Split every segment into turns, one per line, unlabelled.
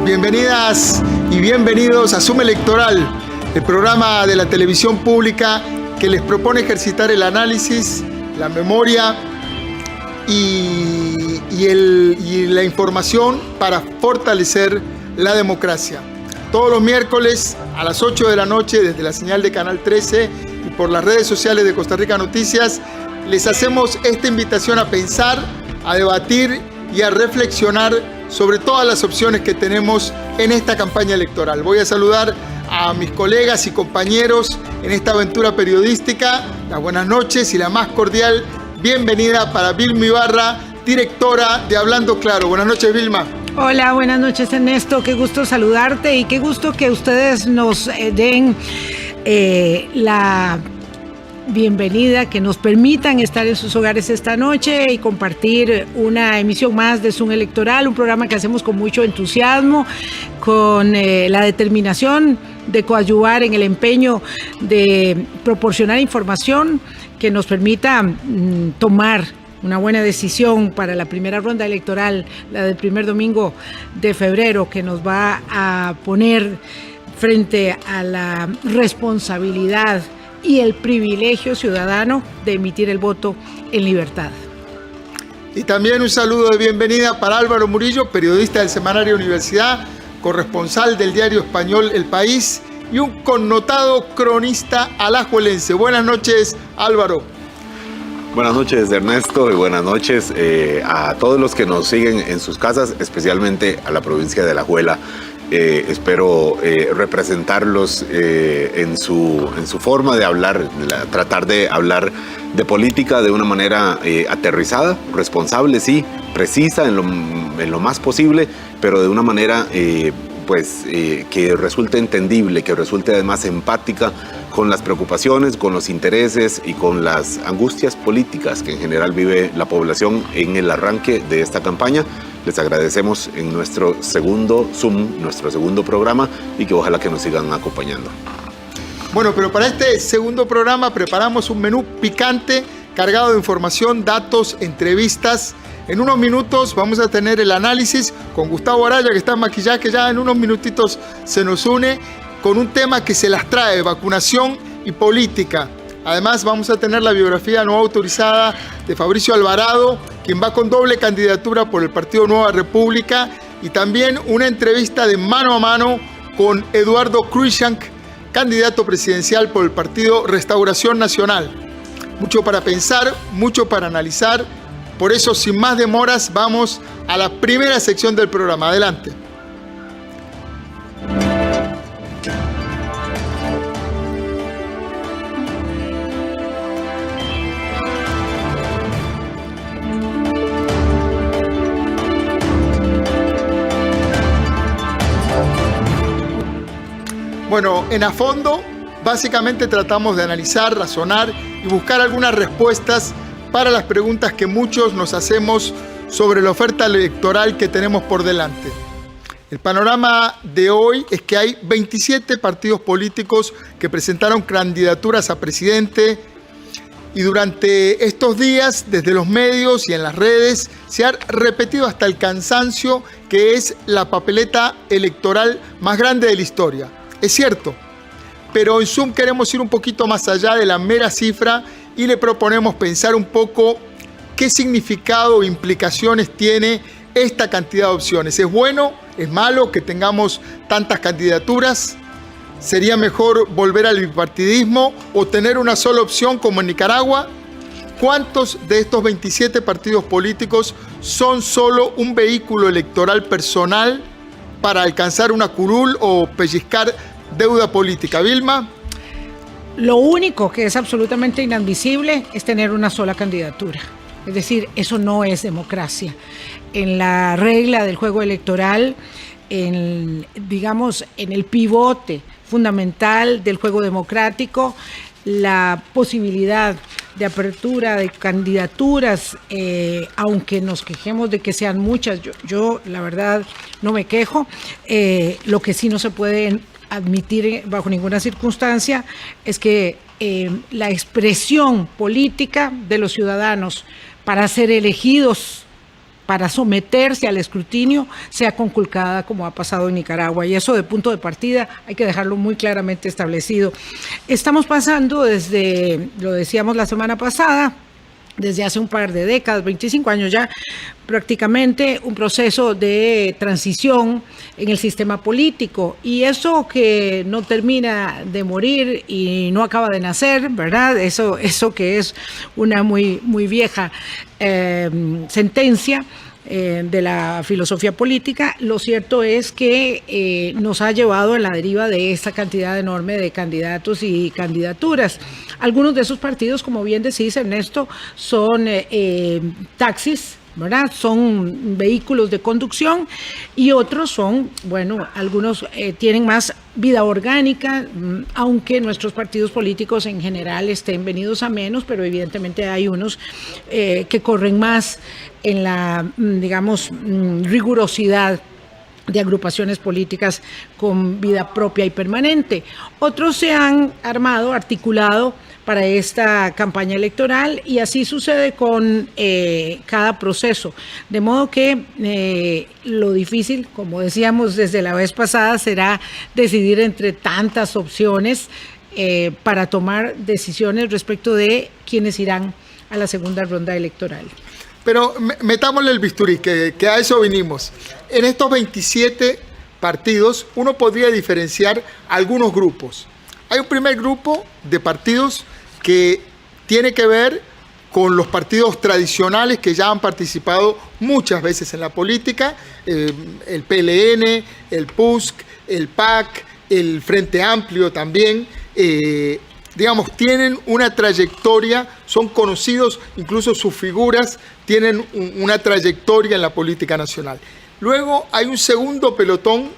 Bienvenidas y bienvenidos a Zoom Electoral, el programa de la televisión pública que les propone ejercitar el análisis, la memoria y la información para fortalecer la democracia. Todos los miércoles a las 8 de la noche desde la señal de Canal 13 y por las redes sociales de Costa Rica Noticias, les hacemos esta invitación a pensar, a debatir y a reflexionar sobre todas las opciones que tenemos en esta campaña electoral. Voy a saludar a mis colegas y compañeros en esta aventura periodística. Las buenas noches y la más cordial bienvenida para Vilma Ibarra, directora de Hablando Claro. Buenas noches, Vilma.
Hola, buenas noches, Ernesto. Qué gusto saludarte y qué gusto que ustedes nos den la bienvenida, que nos permitan estar en sus hogares esta noche y compartir una emisión más de Zoom Electoral, un programa que hacemos con mucho entusiasmo, con la determinación de coadyuvar en el empeño de proporcionar información que nos permita tomar una buena decisión para la primera ronda electoral, la del primer domingo de febrero, que nos va a poner frente a la responsabilidad y el privilegio ciudadano de emitir el voto en libertad.
Y también un saludo de bienvenida para Álvaro Murillo, periodista del semanario Universidad, corresponsal del diario español El País y un connotado cronista alajuelense. Buenas noches, Álvaro.
Buenas noches, Ernesto, y buenas noches a todos los que nos siguen en sus casas, especialmente a la provincia de Alajuela. Espero representarlos en su forma de hablar, tratar de hablar de política de una manera aterrizada, responsable, sí, precisa en lo más posible, pero de una manera que resulte entendible, que resulte además empática con las preocupaciones, con los intereses y con las angustias políticas que en general vive la población en el arranque de esta campaña. Les agradecemos en nuestro segundo Zoom, nuestro segundo programa, y que ojalá que nos sigan acompañando.
Bueno, pero para este segundo programa preparamos un menú picante, cargado de información, datos, entrevistas. En unos minutos vamos a tener el análisis con Gustavo Araya, que está en maquillaje, que ya en unos minutitos se nos une con un tema que se las trae, vacunación y política. Además vamos a tener la biografía no autorizada de Fabricio Alvarado, quien va con doble candidatura por el Partido Nueva República, y también una entrevista de mano a mano con Eduardo Cruikshank, candidato presidencial por el Partido Restauración Nacional. Mucho para pensar, mucho para analizar. Por eso, sin más demoras, vamos a la primera sección del programa. Adelante. Bueno, en A Fondo, básicamente tratamos de analizar, razonar y buscar algunas respuestas para las preguntas que muchos nos hacemos sobre la oferta electoral que tenemos por delante. El panorama de hoy es que hay 27 partidos políticos que presentaron candidaturas a presidente, y durante estos días, desde los medios y en las redes, se ha repetido hasta el cansancio que es la papeleta electoral más grande de la historia. Es cierto, pero en Zoom queremos ir un poquito más allá de la mera cifra y le proponemos pensar un poco qué significado o implicaciones tiene esta cantidad de opciones. ¿Es bueno? ¿Es malo que tengamos tantas candidaturas? ¿Sería mejor volver al bipartidismo o tener una sola opción como en Nicaragua? ¿Cuántos de estos 27 partidos políticos son solo un vehículo electoral personal para alcanzar una curul o pellizcar deuda política? Vilma.
Lo único que es absolutamente inadmisible es tener una sola candidatura. Es decir, eso no es democracia. En la regla del juego electoral, en el pivote fundamental del juego democrático, la posibilidad de apertura de candidaturas, aunque nos quejemos de que sean muchas, yo la verdad no me quejo. Lo que sí no se puede admitir bajo ninguna circunstancia es que la expresión política de los ciudadanos para ser elegidos para someterse al escrutinio sea conculcada como ha pasado en Nicaragua. Y eso de punto de partida hay que dejarlo muy claramente establecido. Estamos pasando desde, lo decíamos la semana pasada, desde hace un par de décadas, 25 años ya, prácticamente un proceso de transición en el sistema político. Y eso que no termina de morir y no acaba de nacer, ¿verdad? Eso que es una muy vieja sentencia de la filosofía política. Lo cierto es que nos ha llevado a la deriva de esta cantidad enorme de candidatos y candidaturas. Algunos de esos partidos, como bien decís, Ernesto, son taxis, ¿verdad? Son vehículos de conducción, y otros son, bueno, algunos tienen más vida orgánica, aunque nuestros partidos políticos en general estén venidos a menos, pero evidentemente hay unos que corren más en la, digamos, rigurosidad de agrupaciones políticas con vida propia y permanente. Otros se han articulado para esta campaña electoral, y así sucede con cada proceso. De modo que lo difícil, como decíamos desde la vez pasada, será decidir entre tantas opciones para tomar decisiones respecto de quiénes irán a la segunda ronda electoral.
Pero metámosle el bisturí, que a eso vinimos. En estos 27 partidos uno podría diferenciar algunos grupos. Hay un primer grupo de partidos que tiene que ver con los partidos tradicionales que ya han participado muchas veces en la política, el PLN, el PUSC, el PAC, el Frente Amplio también, digamos, tienen una trayectoria, son conocidos, incluso sus figuras tienen una trayectoria en la política nacional. Luego hay un segundo pelotón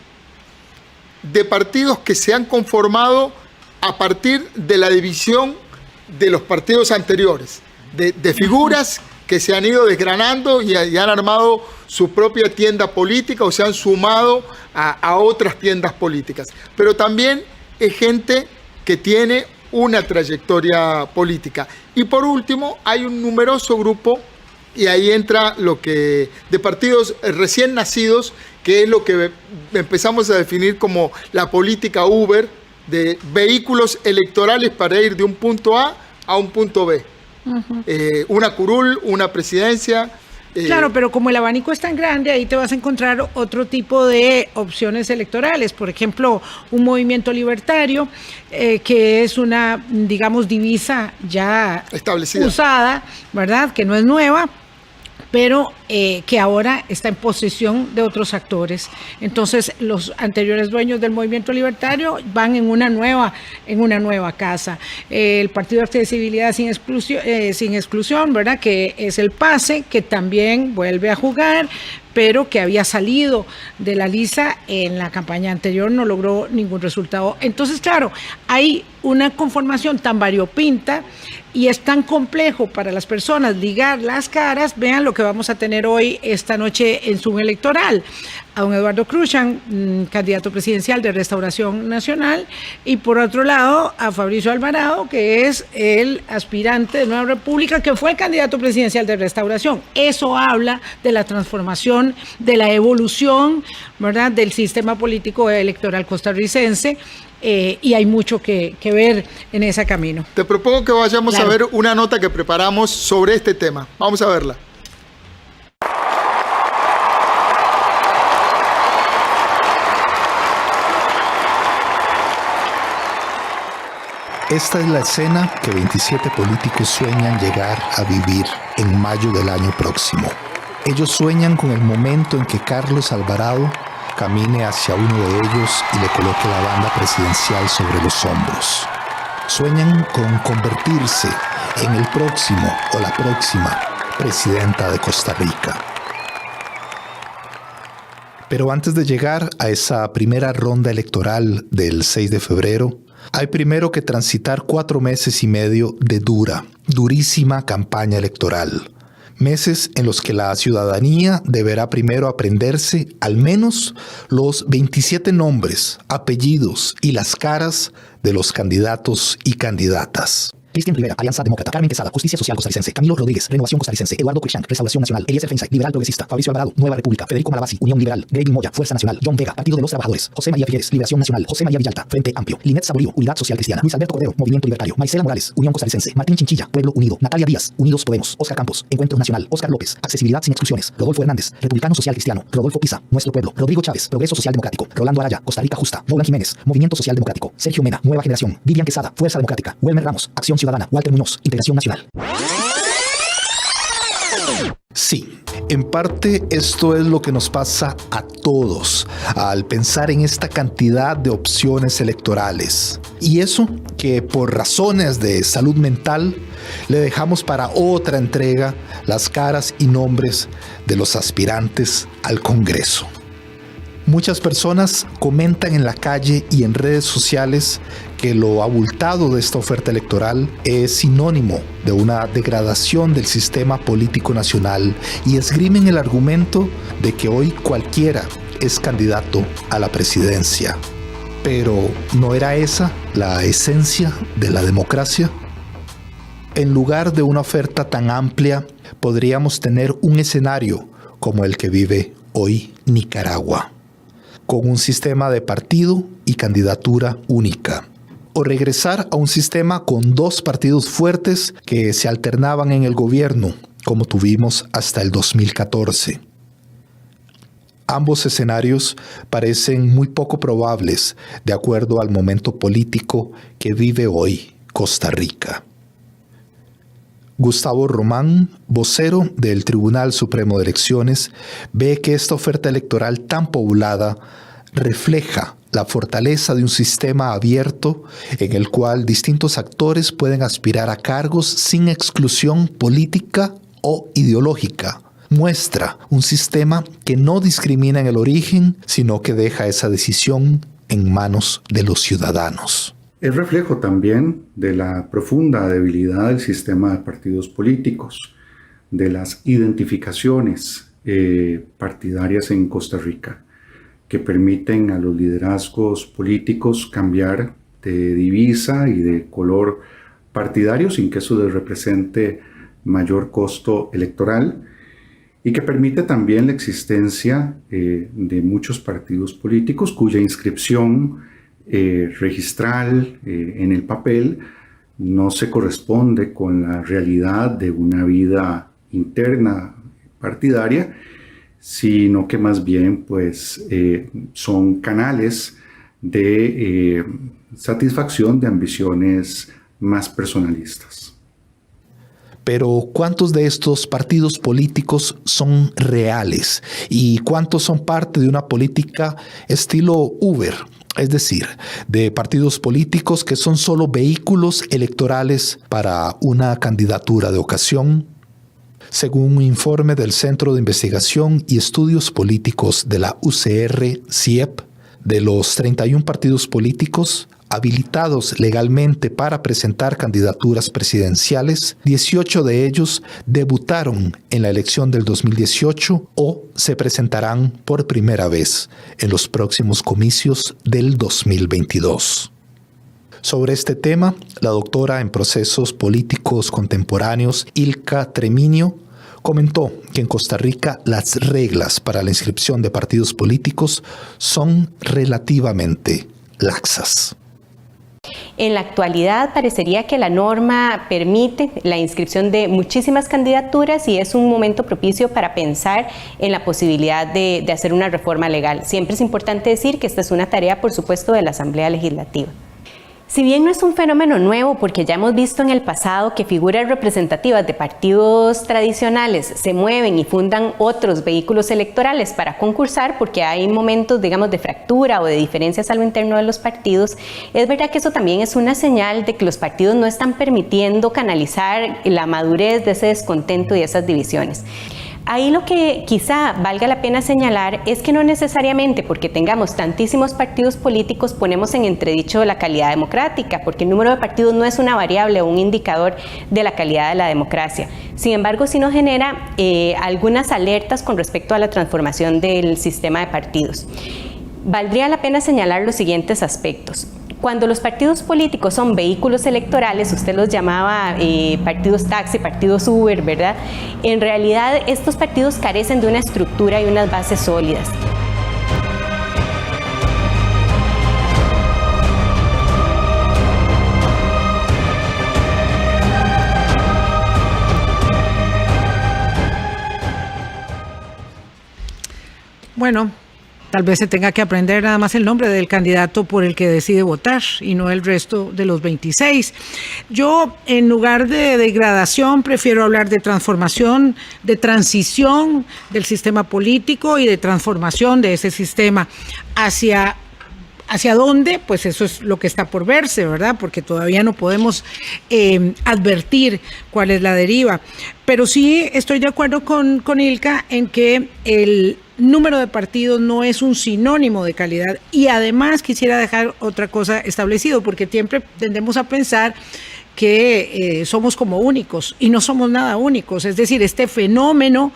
de partidos que se han conformado a partir de la división de los partidos anteriores, de figuras que se han ido desgranando y han armado su propia tienda política o se han sumado a otras tiendas políticas. Pero también es gente que tiene una trayectoria política. Y por último, hay un numeroso grupo, y ahí entra lo que de partidos recién nacidos, que es lo que empezamos a definir como la política Uber, de vehículos electorales para ir de un punto A a un punto B. Uh-huh. Una curul, una presidencia.
Claro, pero como el abanico es tan grande, ahí te vas a encontrar otro tipo de opciones electorales. Por ejemplo, un movimiento libertario, que es una, digamos, divisa ya establecida, usada, ¿verdad? Que no es nueva, pero que ahora está en posesión de otros actores. Entonces, los anteriores dueños del movimiento libertario van en una nueva casa. El Partido de Accesibilidad sin Exclusión, ¿verdad? Que es el PACE, que también vuelve a jugar, pero que había salido de la lista en la campaña anterior, no logró ningún resultado. Entonces, claro, hay una conformación tan variopinta y es tan complejo para las personas ligar las caras. Vean lo que vamos a tener hoy, esta noche, en Zoom electoral. A don Eduardo Cruzan, candidato presidencial de Restauración Nacional, y por otro lado a Fabricio Alvarado, que es el aspirante de Nueva República, que fue candidato presidencial de Restauración. Eso habla de la transformación, de la evolución, ¿verdad?, del sistema político electoral costarricense. Y hay mucho que ver en ese camino.
Te propongo que vayamos a ver una nota que preparamos sobre este tema. Vamos a verla.
Esta es la escena que 27 políticos sueñan llegar a vivir en mayo del año próximo. Ellos sueñan con el momento en que Carlos Alvarado camine hacia uno de ellos y le coloque la banda presidencial sobre los hombros. Sueñan con convertirse en el próximo o la próxima presidenta de Costa Rica. Pero antes de llegar a esa primera ronda electoral del 6 de febrero, hay primero que transitar 4 meses y medio de durísima campaña electoral. Meses en los que la ciudadanía deberá primero aprenderse al menos los 27 nombres, apellidos y las caras de los candidatos y candidatas.
Cristian Rivera, Alianza Demócrata. Carmen Quesada, Justicia Social Costarricense. Camilo Rodríguez, Renovación Costarricense. Eduardo Cruikshank, Restauración Nacional. Eliezer Feinstein, Liberal Progresista. Fabricio Alvarado, Nueva República. Federico Malavasi, Unión Liberal. Grady Moya, Fuerza Nacional. John Vega, Partido de los Trabajadores. José María Figueres, Liberación Nacional. José María Villalta, Frente Amplio. Linet Saborío, Unidad Social Cristiana. Luis Alberto Cordero, Movimiento Libertario. Maicela Morales, Unión Costarricense. Martín Chinchilla, Pueblo Unido. Natalia Díaz, Unidos Podemos. Oscar Campos, Encuentro Nacional. Oscar López, Accesibilidad sin exclusiones. Rodolfo Hernández, Republicano Social Cristiano. Rodolfo Pisa, Nuestro Pueblo. Rodrigo Chávez, Progreso Social Democrático. Rolando Araya, Costa Rica Justa. Roland Jiménez, Movimiento Social Democrático. Sergio Mena, Nueva Generación. Vivian Quesada, Fuerza Democrática. Wilmer Ramos, Acción Ciudadana. Walter Muñoz, Integración Nacional.
Sí, en parte esto es lo que nos pasa a todos al pensar en esta cantidad de opciones electorales. Y eso que por razones de salud mental le dejamos para otra entrega las caras y nombres de los aspirantes al Congreso. Muchas personas comentan en la calle y en redes sociales que lo abultado de esta oferta electoral es sinónimo de una degradación del sistema político nacional y esgrimen el argumento de que hoy cualquiera es candidato a la presidencia. Pero ¿no era esa la esencia de la democracia? En lugar de una oferta tan amplia, podríamos tener un escenario como el que vive hoy Nicaragua, con un sistema de partido y candidatura única. O regresar a un sistema con dos partidos fuertes que se alternaban en el gobierno, como tuvimos hasta el 2014. Ambos escenarios parecen muy poco probables de acuerdo al momento político que vive hoy Costa Rica. Gustavo Román, vocero del Tribunal Supremo de Elecciones, ve que esta oferta electoral tan poblada refleja la fortaleza de un sistema abierto en el cual distintos actores pueden aspirar a cargos sin exclusión política o ideológica. Muestra un sistema que no discrimina en el origen, sino que deja esa decisión en manos de los ciudadanos.
Es reflejo también de la profunda debilidad del sistema de partidos políticos, de las identificaciones partidarias en Costa Rica, que permiten a los liderazgos políticos cambiar de divisa y de color partidario sin que eso les represente mayor costo electoral, y que permite también la existencia de muchos partidos políticos cuya inscripción registral en el papel no se corresponde con la realidad de una vida interna partidaria, sino que más bien pues, son canales de satisfacción de ambiciones más personalistas.
Pero ¿cuántos de estos partidos políticos son reales? ¿Y cuántos son parte de una política estilo Uber? Es decir, de partidos políticos que son solo vehículos electorales para una candidatura de ocasión. Según un informe del Centro de Investigación y Estudios Políticos de la UCR-CIEP, de los 31 partidos políticos habilitados legalmente para presentar candidaturas presidenciales, 18 de ellos debutaron en la elección del 2018 o se presentarán por primera vez en los próximos comicios del 2022. Sobre este tema, la doctora en procesos políticos contemporáneos Ilka Treminio comentó que en Costa Rica las reglas para la inscripción de partidos políticos son relativamente laxas.
En la actualidad parecería que la norma permite la inscripción de muchísimas candidaturas y es un momento propicio para pensar en la posibilidad de hacer una reforma legal. Siempre es importante decir que esta es una tarea, por supuesto, de la Asamblea Legislativa. Si bien no es un fenómeno nuevo, porque ya hemos visto en el pasado que figuras representativas de partidos tradicionales se mueven y fundan otros vehículos electorales para concursar, porque hay momentos, digamos, de fractura o de diferencias a lo interno de los partidos, es verdad que eso también es una señal de que los partidos no están permitiendo canalizar la madurez de ese descontento y esas divisiones. Ahí lo que quizá valga la pena señalar es que no necesariamente porque tengamos tantísimos partidos políticos ponemos en entredicho la calidad democrática, porque el número de partidos no es una variable o un indicador de la calidad de la democracia. Sin embargo, sí nos genera algunas alertas con respecto a la transformación del sistema de partidos. Valdría la pena señalar los siguientes aspectos. Cuando los partidos políticos son vehículos electorales, usted los llamaba partidos taxi, partidos Uber, ¿verdad? En realidad estos partidos carecen de una estructura y unas bases sólidas.
Bueno, tal vez se tenga que aprender nada más el nombre del candidato por el que decide votar y no el resto de los 26. Yo, en lugar de degradación, prefiero hablar de transformación, de transición del sistema político y de transformación de ese sistema hacia dónde, pues eso es lo que está por verse, ¿verdad? Porque todavía no podemos advertir cuál es la deriva. Pero sí estoy de acuerdo con Ilka en que el número de partidos no es un sinónimo de calidad, y además quisiera dejar otra cosa establecido, porque siempre tendemos a pensar que somos como únicos y no somos nada únicos. Es decir, este fenómeno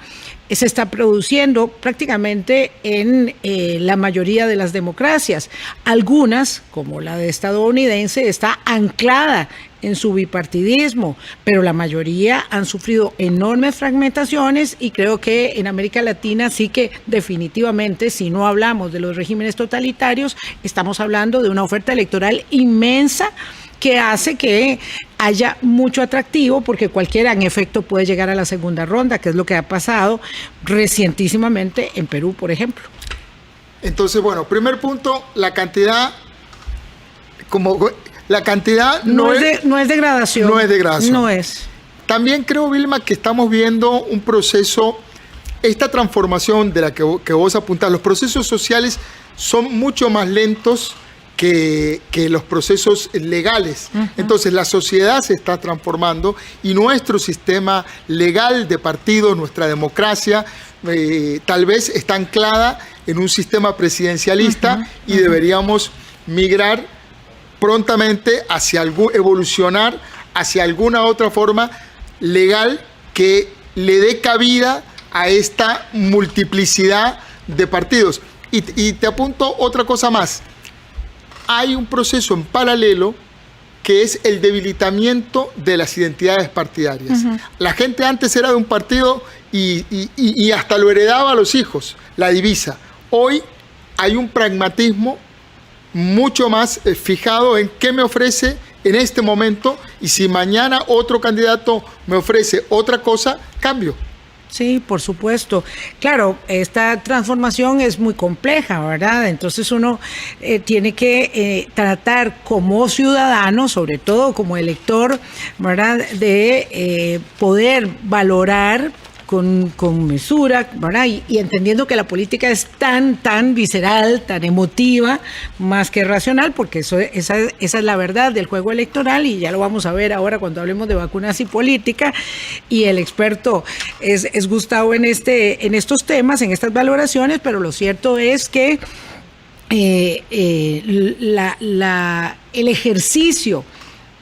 se está produciendo prácticamente en la mayoría de las democracias. Algunas, como la de estadounidense, está anclada en su bipartidismo, pero la mayoría han sufrido enormes fragmentaciones, y creo que en América Latina sí que definitivamente, si no hablamos de los regímenes totalitarios, estamos hablando de una oferta electoral inmensa que hace que haya mucho atractivo, porque cualquiera en efecto puede llegar a la segunda ronda, que es lo que ha pasado recientísimamente en Perú, por ejemplo.
Entonces, bueno, primer punto, la cantidad no es degradación.
No es degradación.
No es. También creo, Vilma, que estamos viendo un proceso, esta transformación de la que vos apuntás. Los procesos sociales son mucho más lentos que los procesos legales. Uh-huh. Entonces la sociedad se está transformando y nuestro sistema legal de partidos, nuestra democracia, tal vez está anclada en un sistema presidencialista. Uh-huh. Y deberíamos migrar prontamente evolucionar hacia alguna otra forma legal que le dé cabida a esta multiplicidad de partidos. Y te apunto otra cosa más. Hay un proceso en paralelo que es el debilitamiento de las identidades partidarias. Uh-huh. La gente antes era de un partido y hasta lo heredaba a los hijos, la divisa. Hoy hay un pragmatismo mucho más fijado en qué me ofrece en este momento, y si mañana otro candidato me ofrece otra cosa, cambio.
Sí, por supuesto. Claro, esta transformación es muy compleja, ¿verdad? Entonces uno tiene que tratar como ciudadano, sobre todo como elector, ¿verdad?, de poder valorar con mesura, ¿verdad? Y entendiendo que la política es tan visceral, tan emotiva, más que racional, porque esa es la verdad del juego electoral, y ya lo vamos a ver ahora cuando hablemos de vacunas y política, y el experto es Gustavo en estos temas, en estas valoraciones, pero lo cierto es que el ejercicio,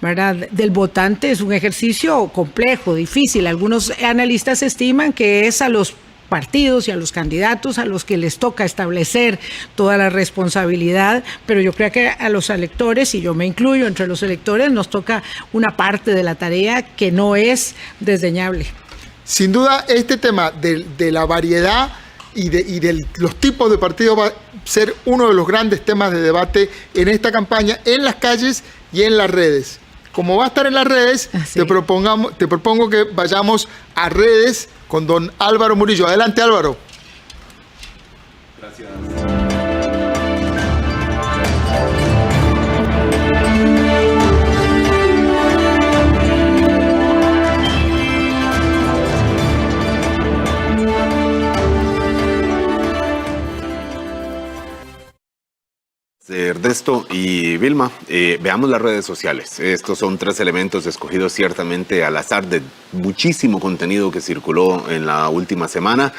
¿verdad?, del votante es un ejercicio complejo, difícil. Algunos analistas estiman que es a los partidos y a los candidatos a los que les toca establecer toda la responsabilidad, pero yo creo que a los electores, y yo me incluyo entre los electores, nos toca una parte de la tarea que no es desdeñable.
Sin duda, este tema de la variedad y de los tipos de partidos va a ser uno de los grandes temas de debate en esta campaña, en las calles y en las redes. Como va a estar en las redes, te propongo que vayamos a redes con don Álvaro Murillo. Adelante, Álvaro.
Gracias. Ernesto y Vilma, veamos las redes sociales. Estos son 3 elementos escogidos ciertamente al azar de muchísimo contenido que circuló en la última semana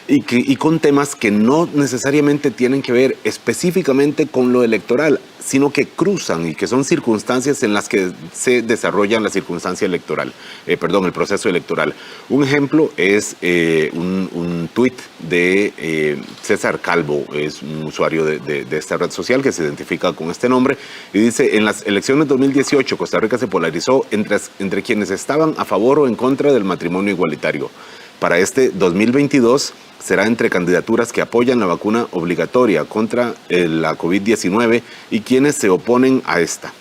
y con temas que no necesariamente tienen que ver específicamente con lo electoral, sino que cruzan y que son circunstancias en las que se desarrolla la circunstancia electoral, el proceso electoral. Un ejemplo es un tuit de César Calvo, es un usuario de esta red social que se identifica política con este nombre, y dice: en las elecciones 2018 Costa Rica se polarizó entre quienes estaban a favor o en contra del matrimonio igualitario. Para este 2022 será entre candidaturas que apoyan la vacuna obligatoria contra la COVID-19 y quienes se oponen a esta.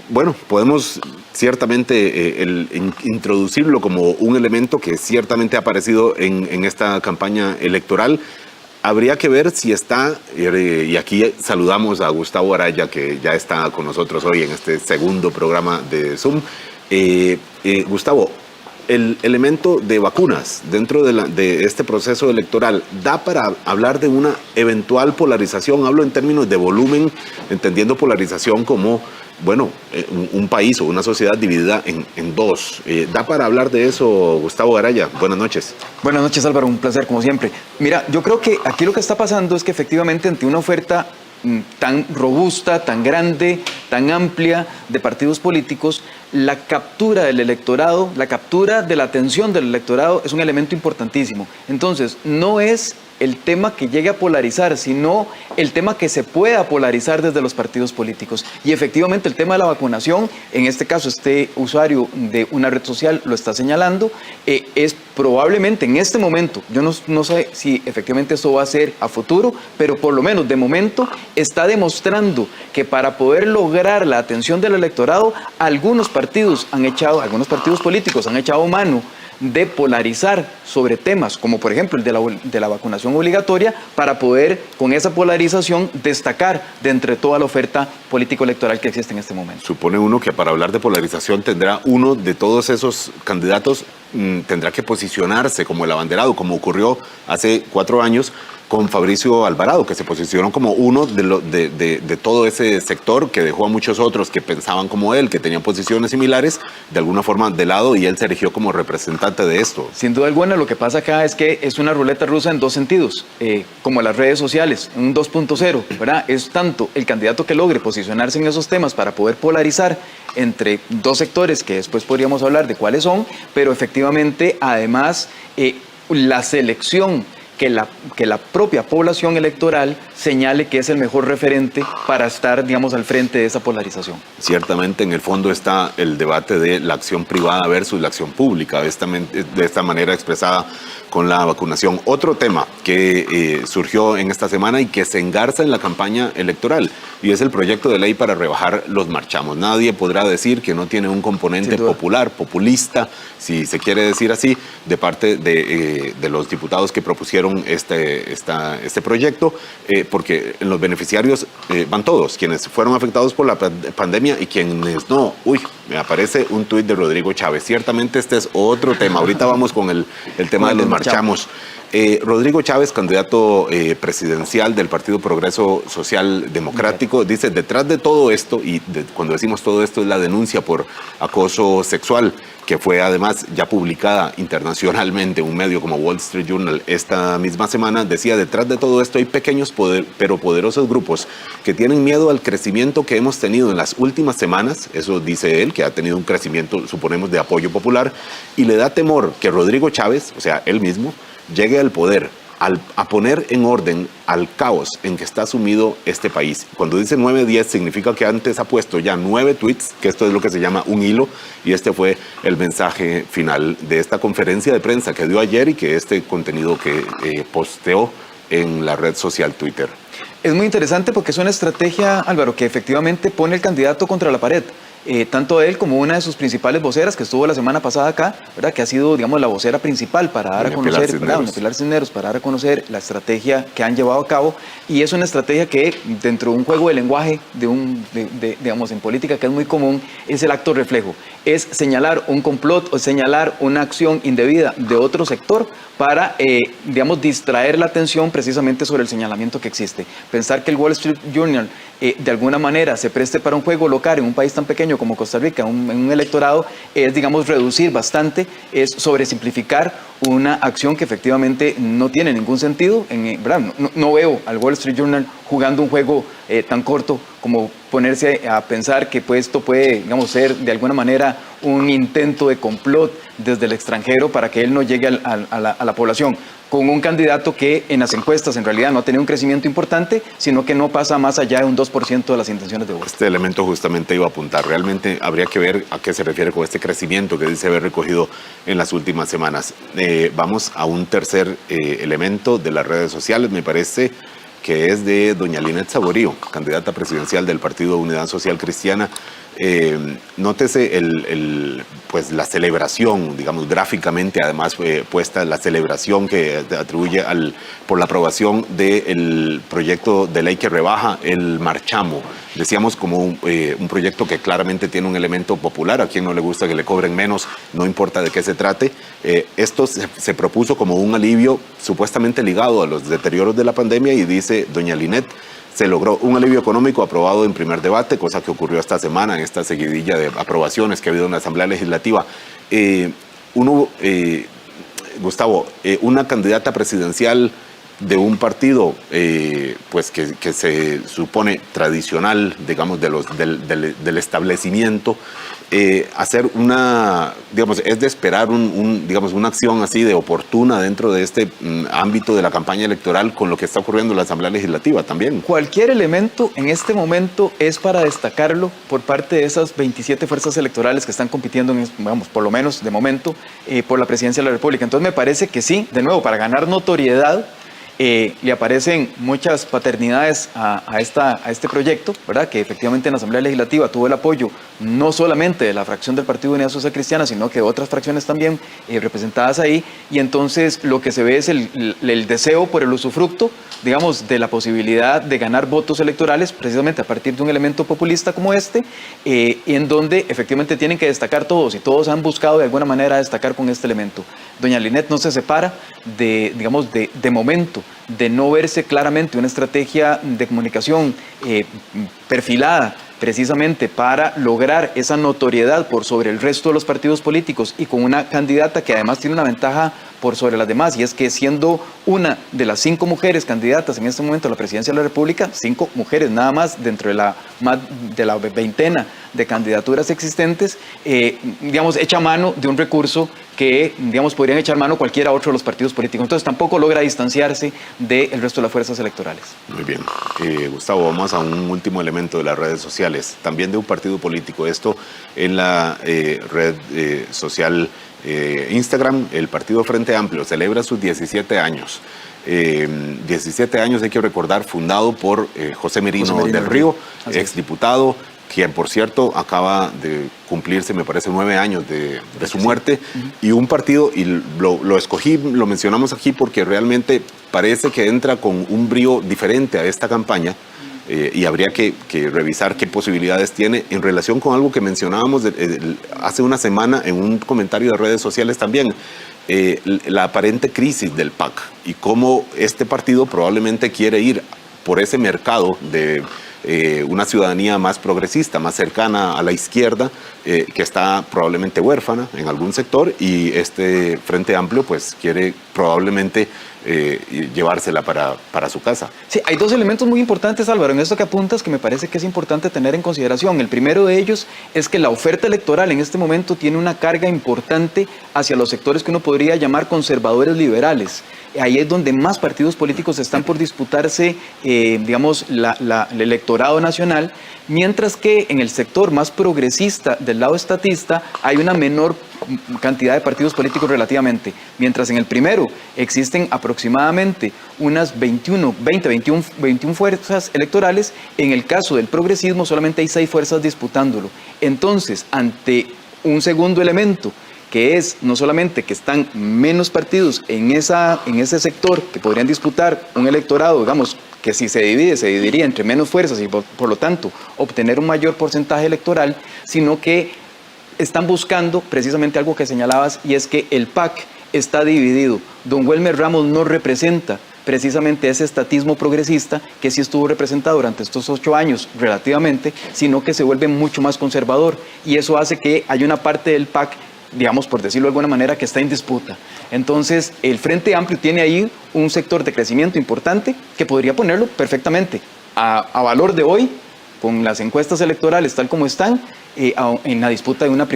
Bueno, podemos ciertamente introducirlo como un elemento que ciertamente ha aparecido en esta campaña electoral. Habría que ver si está, y aquí saludamos a Gustavo Araya, que ya está con nosotros hoy en este segundo programa de Zoom. Gustavo, el elemento de vacunas dentro de este proceso electoral, ¿da para hablar de una eventual polarización? Hablo en términos de volumen, entendiendo polarización como, bueno, un país o una sociedad dividida en dos. ¿Da para hablar de eso, Gustavo Araya? Buenas noches.
Buenas noches, Álvaro, un placer como siempre. Mira, yo creo que aquí lo que está pasando es que efectivamente ante una oferta tan robusta, tan grande, tan amplia de partidos políticos, la captura del electorado, la captura de la atención del electorado es un elemento importantísimo. Entonces, no es el tema que llegue a polarizar, sino el tema que se pueda polarizar desde los partidos políticos. Y efectivamente el tema de la vacunación, en este caso este usuario de una red social lo está señalando, es probablemente en este momento, yo no sé si efectivamente eso va a ser a futuro, pero por lo menos de momento está demostrando que para poder lograr la atención del electorado, algunos partidos políticos han echado mano de polarizar sobre temas como por ejemplo el de la vacunación obligatoria, para poder con esa polarización destacar de entre toda la oferta político-electoral que existe en este momento.
Supone uno que para hablar de polarización tendrá uno de todos esos candidatos, tendrá que posicionarse como el abanderado, como ocurrió hace 4 años con Fabricio Alvarado, que se posicionó como uno de todo ese sector que dejó a muchos otros que pensaban como él, que tenían posiciones similares, de alguna forma de lado, y él se erigió como representante de esto.
Sin duda alguna, lo que pasa acá es que es una ruleta rusa en dos sentidos, como las redes sociales, un 2.0, ¿verdad? Es tanto el candidato que logre posicionarse en esos temas para poder polarizar entre dos sectores, que después podríamos hablar de cuáles son, pero efectivamente, además, la selección que la propia población electoral señale que es el mejor referente para estar, digamos, al frente de esa polarización.
Ciertamente, en el fondo está el debate de la acción privada versus la acción pública, de esta manera expresada con la vacunación. Otro tema que surgió en esta semana y que se engarza en la campaña electoral, y es el proyecto de ley para rebajar los marchamos. Nadie podrá decir que no tiene un componente popular, populista, si se quiere decir así, de parte de los diputados que propusieron este proyecto, porque en los beneficiarios van todos, quienes fueron afectados por la pandemia y quienes no. Me aparece un tuit de Rodrigo Chávez. Ciertamente este es otro tema. Ahorita vamos con el tema de los marchamos. Rodrigo Chávez, candidato presidencial del Partido Progreso Social Democrático, dice: detrás de todo esto, y cuando decimos todo esto es la denuncia por acoso sexual, que fue además ya publicada internacionalmente en un medio como Wall Street Journal esta misma semana, decía: detrás de todo esto hay pequeños pero poderosos grupos que tienen miedo al crecimiento que hemos tenido en las últimas semanas, eso dice él, que ha tenido un crecimiento, suponemos, de apoyo popular, y le da temor que Rodrigo Chávez, o sea, él mismo, llegue al poder a poner en orden al caos en que está sumido este país. Cuando dice 9-10 significa que antes ha puesto ya 9 tweets, que esto es lo que se llama un hilo, y este fue el mensaje final de esta conferencia de prensa que dio ayer y que este contenido que posteó en la red social Twitter.
Es muy interesante porque es una estrategia, Álvaro, que efectivamente pone el candidato contra la pared. Tanto él como una de sus principales voceras que estuvo la semana pasada acá, ¿verdad? Que ha sido, digamos, la vocera principal para dar a conocer, doña Pilar Cisneros, para dar a conocer la estrategia que han llevado a cabo, y es una estrategia que dentro de un juego de lenguaje, digamos, en política, que es muy común, es el acto reflejo, es señalar un complot o señalar una acción indebida de otro sector para, digamos, distraer la atención precisamente sobre el señalamiento que existe. Pensar que el Wall Street Journal de alguna manera se preste para un juego local en un país tan pequeño como Costa Rica, en un electorado, es, digamos, reducir bastante, es sobresimplificar una acción que efectivamente no tiene ningún sentido. No veo al Wall Street Journal jugando un juego tan corto como ponerse a pensar que pues, esto puede, digamos, ser de alguna manera un intento de complot desde el extranjero para que él no llegue a la población, con un candidato que en las encuestas en realidad no ha tenido un crecimiento importante, sino que no pasa más allá de un 2% de las intenciones de voto.
Este elemento justamente iba a apuntar. Realmente habría que ver a qué se refiere con este crecimiento que dice haber recogido en las últimas semanas. Vamos a un tercer elemento de las redes sociales, me parece que es de doña Linet Saborío, candidata presidencial del Partido Unidad Social Cristiana. Nótese pues la celebración, digamos gráficamente, además puesta la celebración que atribuye por la aprobación del proyecto de ley que rebaja el marchamo. Decíamos como un proyecto que claramente tiene un elemento popular, a quien no le gusta que le cobren menos, no importa de qué se trate. Esto se propuso como un alivio supuestamente ligado a los deterioros de la pandemia y dice doña Linet, se logró un alivio económico aprobado en primer debate, cosa que ocurrió esta semana en esta seguidilla de aprobaciones que ha habido en la Asamblea Legislativa. Gustavo, una candidata presidencial de un partido pues que se supone tradicional, digamos, del establecimiento, hacer es de esperar una acción así de oportuna dentro de este ámbito de la campaña electoral con lo que está ocurriendo en la Asamblea Legislativa también.
Cualquier elemento en este momento es para destacarlo por parte de esas 27 fuerzas electorales que están compitiendo, por lo menos de momento, por la presidencia de la República. Entonces me parece que sí, de nuevo, para ganar notoriedad, le aparecen muchas paternidades a este proyecto, ¿verdad? Que efectivamente en la Asamblea Legislativa tuvo el apoyo no solamente de la fracción del Partido Unidad Social Cristiana, sino que de otras fracciones también representadas ahí, y entonces lo que se ve es el deseo por el usufructo, digamos, de la posibilidad de ganar votos electorales, precisamente a partir de un elemento populista como este, en donde efectivamente tienen que destacar todos, y todos han buscado de alguna manera destacar con este elemento. Doña Linet no se separa de momento, de no verse claramente una estrategia de comunicación perfilada precisamente para lograr esa notoriedad por sobre el resto de los partidos políticos y con una candidata que además tiene una ventaja por sobre las demás, y es que siendo una de las 5 mujeres candidatas en este momento a la presidencia de la República, 5 mujeres nada más dentro de la veintena de candidaturas existentes, digamos, echa mano de un recurso que, digamos, podrían echar mano cualquiera otro de los partidos políticos. Entonces tampoco logra distanciarse del resto de las fuerzas electorales.
Muy bien. Gustavo, vamos a un último elemento de las redes sociales, también de un partido político. Esto en la red social Instagram, el Partido Frente Amplio celebra sus 17 años. 17 años, hay que recordar, fundado por José Merino del Río, exdiputado, quien por cierto acaba de cumplirse, me parece, 9 años de su muerte, y un partido, y lo escogí, lo mencionamos aquí porque realmente parece que entra con un brío diferente a esta campaña, y habría que revisar qué posibilidades tiene en relación con algo que mencionábamos hace una semana en un comentario de redes sociales también, la aparente crisis del PAC y cómo este partido probablemente quiere ir por ese mercado de una ciudadanía más progresista, más cercana a la izquierda, que está probablemente huérfana en algún sector, y este Frente Amplio pues quiere probablemente llevársela para su casa.
Sí, hay 2 elementos muy importantes, Álvaro, en esto que apuntas, que me parece que es importante tener en consideración. El primero de ellos es que la oferta electoral en este momento tiene una carga importante hacia los sectores que uno podría llamar conservadores liberales. Ahí es donde más partidos políticos están por disputarse, digamos, el electorado nacional, mientras que en el sector más progresista del lado estatista hay una menor cantidad de partidos políticos relativamente, mientras en el primero existen aproximadamente unas 21 fuerzas electorales. En el caso del progresismo solamente hay 6 fuerzas disputándolo. Entonces, ante un segundo elemento, que es no solamente que están menos partidos en ese sector que podrían disputar un electorado, digamos, que si se divide, se dividiría entre menos fuerzas y por lo tanto obtener un mayor porcentaje electoral, sino que están buscando precisamente algo que señalabas, y es que el PAC está dividido. Don Welmer Ramos no representa precisamente ese estatismo progresista que sí estuvo representado durante estos 8 años relativamente, sino que se vuelve mucho más conservador, y eso hace que haya una parte del PAC, digamos, por decirlo de alguna manera, que está en disputa. Entonces, el Frente Amplio tiene ahí un sector de crecimiento importante que podría ponerlo perfectamente a valor de hoy con las encuestas electorales tal como están, en la disputa de una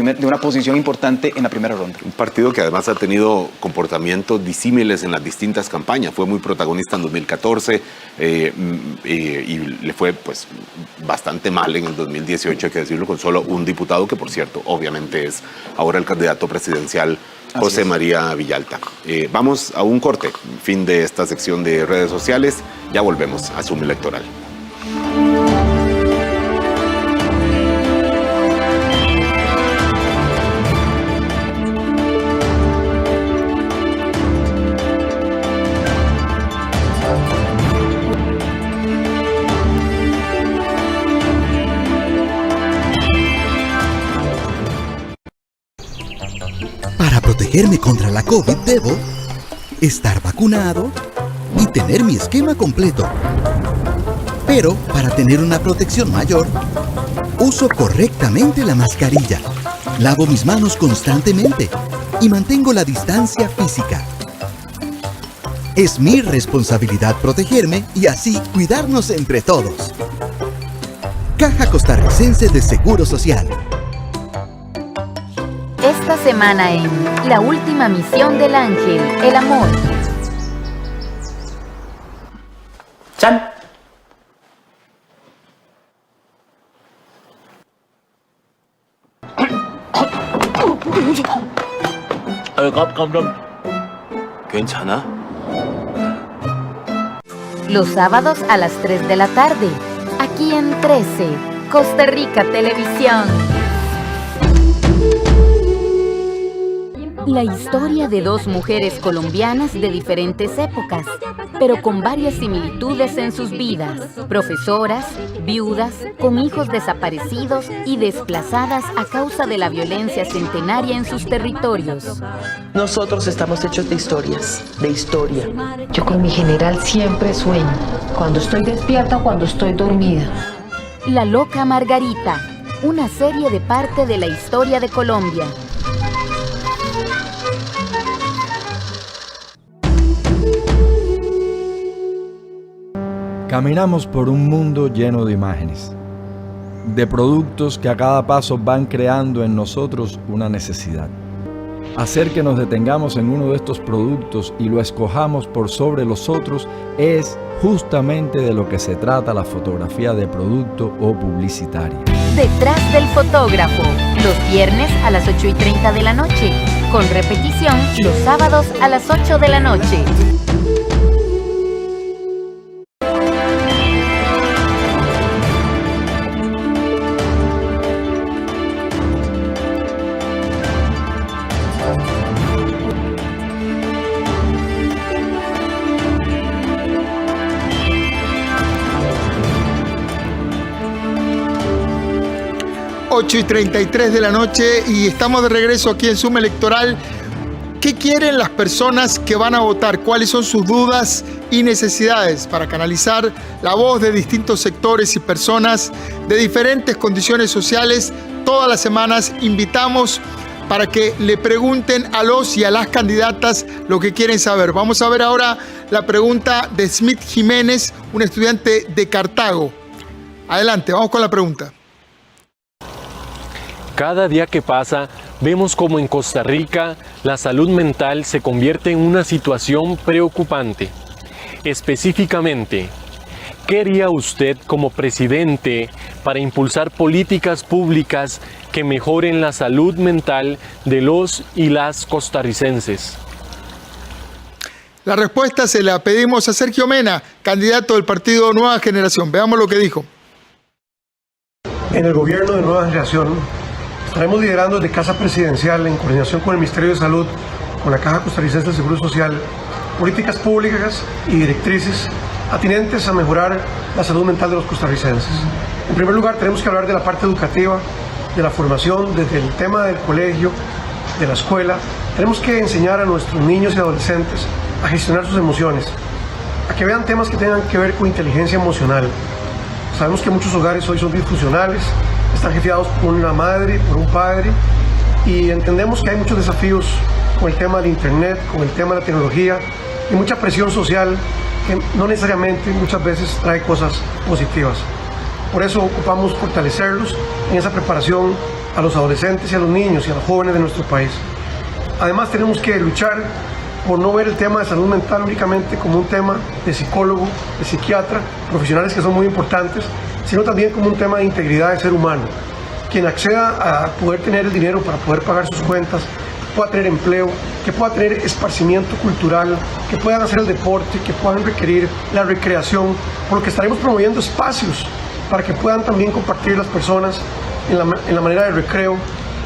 posición importante en la primera ronda.
Un partido que además ha tenido comportamientos disímiles en las distintas campañas. Fue muy protagonista en 2014 y le fue pues bastante mal en el 2018, hay que decirlo, con solo un diputado que, por cierto, obviamente es ahora el candidato presidencial José María Villalta. Vamos a un corte, fin de esta sección de redes sociales. Ya volvemos a Zoom Electoral.
Para protegerme contra la COVID debo estar vacunado y tener mi esquema completo. Pero para tener una protección mayor, uso correctamente la mascarilla, lavo mis manos constantemente y mantengo la distancia física. Es mi responsabilidad protegerme y así cuidarnos entre todos. Caja Costarricense de Seguro Social.
Esta semana en La Última Misión del Ángel, el amor.
짠!
괜찮아?
Los sábados a las 3 de la tarde, aquí en 13, Costa Rica Televisión. La historia de dos mujeres colombianas de diferentes épocas, pero con varias similitudes en sus vidas. Profesoras, viudas, con hijos desaparecidos y desplazadas a causa de la violencia centenaria en sus territorios.
Nosotros estamos hechos de historias, de historia.
Yo con mi general siempre sueño, cuando estoy despierta o cuando estoy dormida.
La Loca Margarita, una serie de parte de la historia de Colombia.
Caminamos por un mundo lleno de imágenes, de productos que a cada paso van creando en nosotros una necesidad. Hacer que nos detengamos en uno de estos productos y lo escojamos por sobre los otros es justamente de lo que se trata la fotografía de producto o publicitaria.
Detrás del fotógrafo, los viernes a las 8:30 de la noche, con repetición los sábados a las 8 de la noche.
Ocho y 33 de la noche y estamos de regreso aquí en Zoom Electoral. ¿Qué quieren las personas que van a votar? ¿Cuáles son sus dudas y necesidades? Para canalizar la voz de distintos sectores y personas de diferentes condiciones sociales, todas las semanas invitamos para que le pregunten a los y a las candidatas lo que quieren saber. Vamos a ver ahora la pregunta de Smith Jiménez, un estudiante de Cartago. Adelante, vamos con la pregunta.
Cada día que pasa, vemos como en Costa Rica la salud mental se convierte en una situación preocupante. Específicamente, ¿qué haría usted como presidente para impulsar políticas públicas que mejoren la salud mental de los y las costarricenses?
La respuesta se la pedimos a Sergio Mena, candidato del partido Nueva Generación. Veamos lo que dijo.
En el gobierno de Nueva Generación estaremos liderando desde Casa Presidencial, en coordinación con el Ministerio de Salud, con la Caja Costarricense de Seguro Social, políticas públicas y directrices atinentes a mejorar la salud mental de los costarricenses. En primer lugar, tenemos que hablar de la parte educativa, de la formación, desde el tema del colegio, de la escuela. Tenemos que enseñar a nuestros niños y adolescentes a gestionar sus emociones, a que vean temas que tengan que ver con inteligencia emocional. Sabemos que muchos hogares hoy son disfuncionales, están jefiados por una madre, por un padre, y entendemos que hay muchos desafíos con el tema del internet, con el tema de la tecnología y mucha presión social que no necesariamente muchas veces trae cosas positivas. Por eso ocupamos fortalecerlos en esa preparación a los adolescentes y a los niños y a los jóvenes de nuestro país. Además, tenemos que luchar por no ver el tema de salud mental únicamente como un tema de psicólogo, de psiquiatra, profesionales que son muy importantes, sino también como un tema de integridad del ser humano. Quien acceda a poder tener el dinero para poder pagar sus cuentas, pueda tener empleo, que pueda tener esparcimiento cultural, que puedan hacer el deporte, que puedan requerir la recreación, por lo que estaremos promoviendo espacios para que puedan también compartir las personas en la manera de recreo.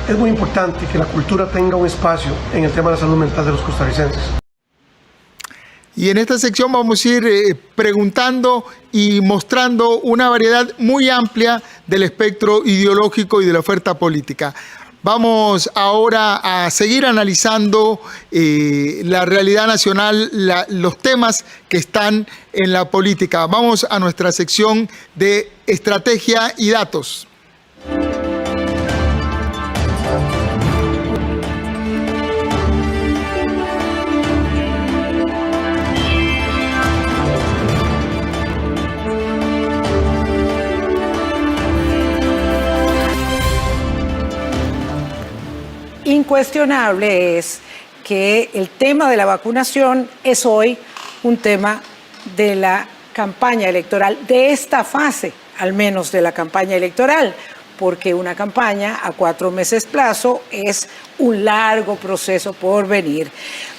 Es muy importante que la cultura tenga un espacio en el tema de la salud mental de los costarricenses.
Y en esta sección vamos a ir preguntando y mostrando una variedad muy amplia del espectro ideológico y de la oferta política. Vamos ahora a seguir analizando la realidad nacional, los temas que están en la política. Vamos a nuestra sección de estrategia y datos.
Incuestionable es que el tema de la vacunación es hoy un tema de la campaña electoral, de esta fase, al menos de la campaña electoral, porque una campaña a 4 meses plazo es un largo proceso por venir.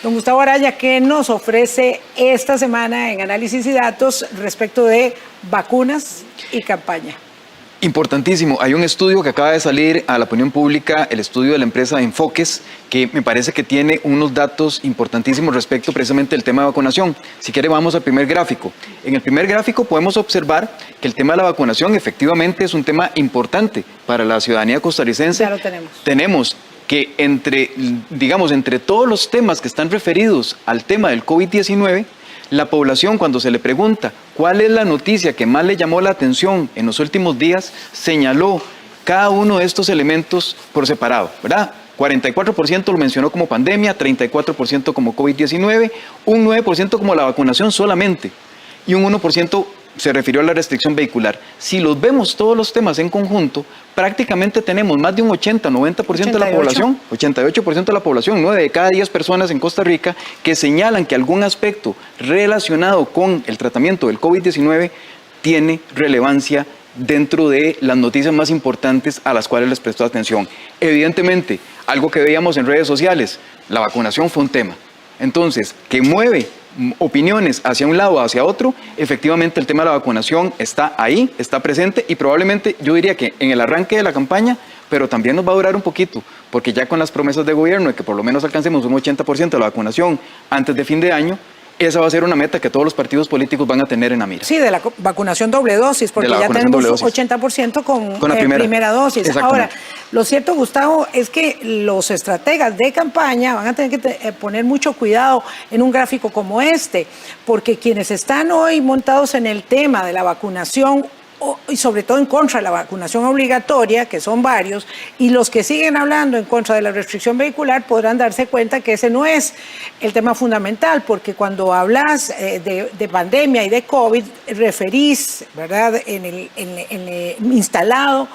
Don Gustavo Araya, ¿qué nos ofrece esta semana en Análisis y Datos respecto de vacunas y campaña?
Importantísimo. Hay un estudio que acaba de salir a la opinión pública, el estudio de la empresa Enfoques, que me parece que tiene unos datos importantísimos respecto precisamente del tema de vacunación. Si quiere, vamos al primer gráfico. En el primer gráfico podemos observar que el tema de la vacunación efectivamente es un tema importante para la ciudadanía costarricense.
Ya lo tenemos.
Tenemos que entre todos los temas que están referidos al tema del COVID-19, la población, cuando se le pregunta cuál es la noticia que más le llamó la atención en los últimos días, señaló cada uno de estos elementos por separado, ¿verdad? 44% lo mencionó como pandemia, 34% como COVID-19, un 9% como la vacunación solamente y un 1% se refirió a la restricción vehicular. Si los vemos todos los temas en conjunto, prácticamente tenemos más de un 80-90% de la población, 88% de la población, 9 de cada 10 personas en Costa Rica que señalan que algún aspecto relacionado con el tratamiento del COVID-19 tiene relevancia dentro de las noticias más importantes a las cuales les prestó atención. Evidentemente, algo que veíamos en redes sociales, la vacunación fue un tema. Entonces, que mueve opiniones hacia un lado o hacia otro, efectivamente el tema de la vacunación está ahí, está presente y probablemente yo diría que en el arranque de la campaña, pero también nos va a durar un poquito, porque ya con las promesas de gobierno de que por lo menos alcancemos un 80% de la vacunación antes de fin de año, esa va a ser una meta que todos los partidos políticos van a tener en la mira.
Sí, de la vacunación doble dosis, porque ya tenemos 80% con la primera dosis. Ahora, lo cierto, Gustavo, es que los estrategas de campaña van a tener que poner mucho cuidado en un gráfico como este, porque quienes están hoy montados en el tema de la vacunación y sobre todo en contra de la vacunación obligatoria, que son varios, y los que siguen hablando en contra de la restricción vehicular podrán darse cuenta que ese no es el tema fundamental, porque cuando hablas de pandemia y de COVID, referís, ¿verdad?, instalado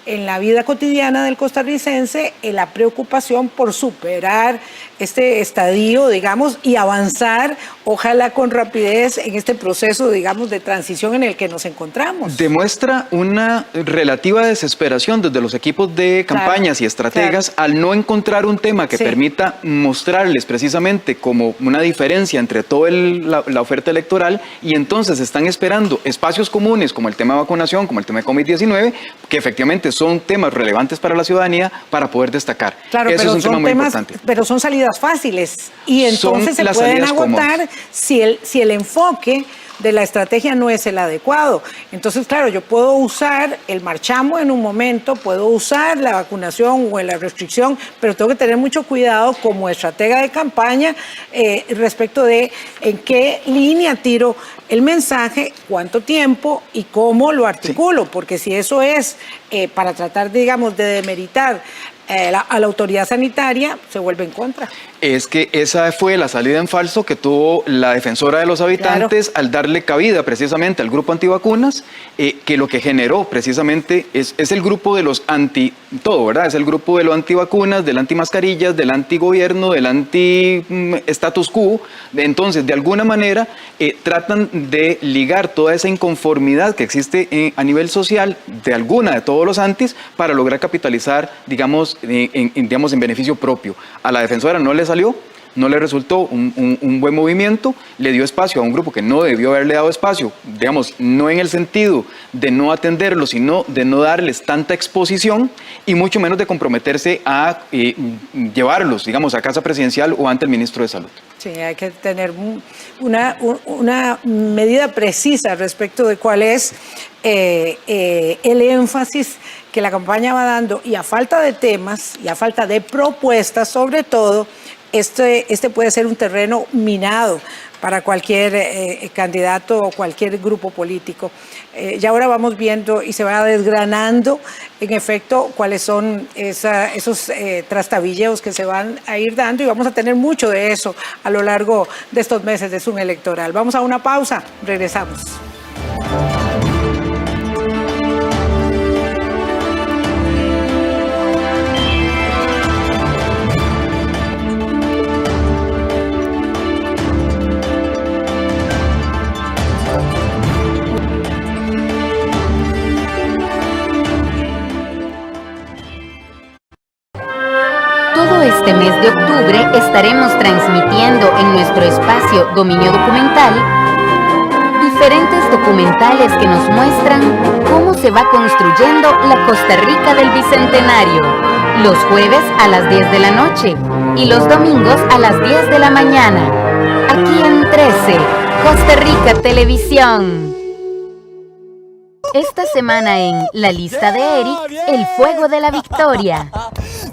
en la vida cotidiana del costarricense la preocupación por superar este estadio, digamos, y avanzar, ojalá con rapidez, en este proceso, digamos, de transición en el que nos encontramos.
Demuestra una relativa desesperación desde los equipos de campañas y estrategas al no encontrar un tema que permita mostrarles precisamente como una diferencia entre toda la oferta electoral, y entonces están esperando espacios comunes como el tema de vacunación, como el tema de COVID-19, que efectivamente son temas relevantes para la ciudadanía para poder destacar.
Claro, eso es un tema muy importante. Pero son salidas fáciles y entonces se pueden agotar si el enfoque de la estrategia no es el adecuado. Entonces, claro, yo puedo usar el marchamo en un momento, puedo usar la vacunación o la restricción, pero tengo que tener mucho cuidado como estratega de campaña respecto de en qué línea tiro el mensaje, cuánto tiempo y cómo lo articulo, porque si eso es para tratar, digamos, de demeritar a la autoridad sanitaria, se vuelve en contra.
es que esa fue la salida en falso que tuvo la defensora de los habitantes al darle cabida precisamente al grupo antivacunas, que lo que generó precisamente es el grupo de los anti-todo, ¿verdad? Es el grupo de los antivacunas, del antimascarillas, del antigobierno, del anti-status quo. Entonces, de alguna manera, tratan de ligar toda esa inconformidad que existe a nivel social de todos los antis para lograr capitalizar, digamos, en beneficio propio. A la defensora no le salió, no le resultó un buen movimiento, le dio espacio a un grupo que no debió haberle dado espacio, digamos, no en el sentido de no atenderlo, sino de no darles tanta exposición y mucho menos de comprometerse a llevarlos, digamos, a casa presidencial o ante el ministro de Salud.
Sí, hay que tener una medida precisa respecto de cuál es el énfasis que la campaña va dando, y a falta de temas y a falta de propuestas, sobre todo, este puede ser un terreno minado para cualquier candidato o cualquier grupo político. Ya ahora vamos viendo y se va desgranando, en efecto, cuáles son esos trastabilleos que se van a ir dando, y vamos a tener mucho de eso a lo largo de estos meses de Zoom electoral. Vamos a una pausa, regresamos.
Todo este mes de octubre estaremos transmitiendo en nuestro espacio Dominio Documental diferentes documentales que nos muestran cómo se va construyendo la Costa Rica del Bicentenario, los jueves a las 10 de la noche y los domingos a las 10 de la mañana, aquí en 13, Costa Rica Televisión. Esta semana en La Lista de Eric, el fuego de la victoria.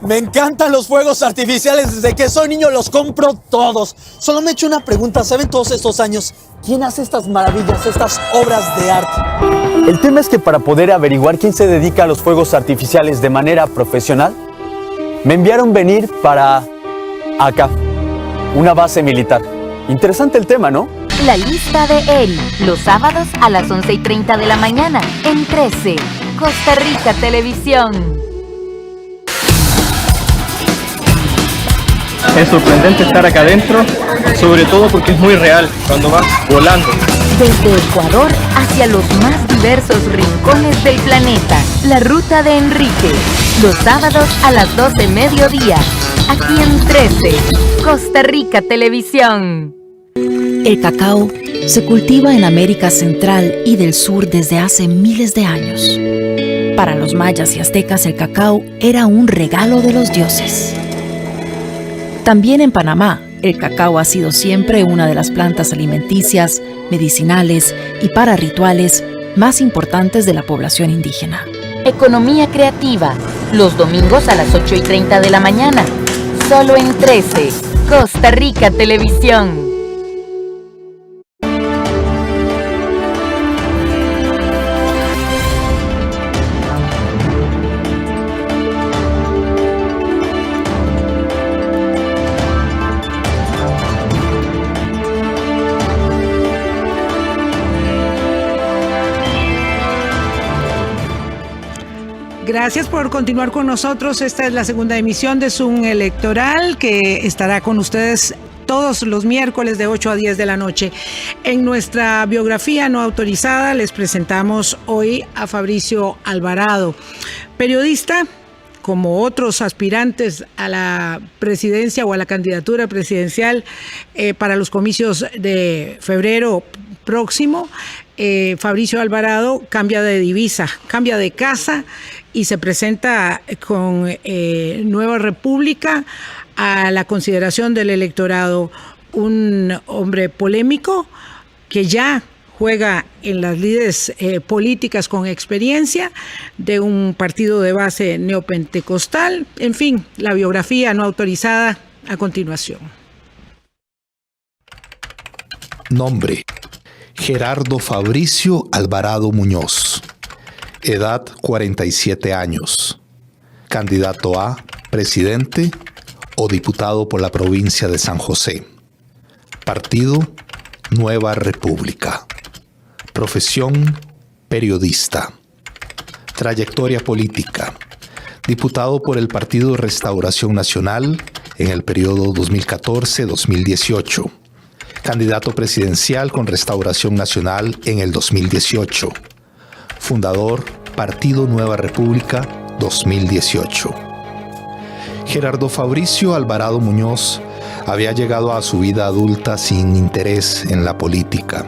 Me encantan los fuegos artificiales, desde que soy niño los compro todos. Solo me he hecho una pregunta, ¿saben todos estos años quién hace estas maravillas, estas obras de arte?
El tema es que para poder averiguar quién se dedica a los fuegos artificiales de manera profesional, me enviaron venir para acá, una base militar. Interesante el tema, ¿no?
La Lista de Eric, los sábados a las 11:30 de la mañana, en 13, Costa Rica Televisión.
Es sorprendente estar acá adentro, sobre todo porque es muy real, cuando vas volando.
Desde Ecuador hacia los más diversos rincones del planeta, la ruta de Enrique, los sábados a las 12 mediodía, aquí en 13, Costa Rica Televisión.
El cacao se cultiva en América Central y del Sur desde hace miles de años. Para los mayas y aztecas el cacao era un regalo de los dioses. También en Panamá, el cacao ha sido siempre una de las plantas alimenticias, medicinales y para rituales más importantes de la población indígena.
Economía creativa, los domingos a las 8:30 de la mañana, solo en 13, Costa Rica Televisión.
Gracias por continuar con nosotros. Esta es la segunda emisión de Zoom Electoral, que estará con ustedes todos los miércoles de 8 a 10 de la noche. En nuestra biografía no autorizada les presentamos hoy a Fabricio Alvarado, periodista, como otros aspirantes a la presidencia o a la candidatura presidencial para los comicios de febrero próximo. Fabricio Alvarado cambia de divisa, cambia de casa y se presenta con Nueva República a la consideración del electorado. Un hombre polémico que ya juega en las lides políticas con experiencia de un partido de base neopentecostal. En fin, la biografía no autorizada a continuación.
Nombre: Gerardo Fabricio Alvarado Muñoz. Edad: 47 años. Candidato a presidente o diputado por la provincia de San José. Partido Nueva República. Profesión periodista. Trayectoria política. Diputado por el Partido Restauración Nacional en el periodo 2014-2018. Candidato presidencial con Restauración Nacional en el 2018. Fundador Partido Nueva República 2018. Gerardo Fabricio Alvarado Muñoz había llegado a su vida adulta sin interés en la política,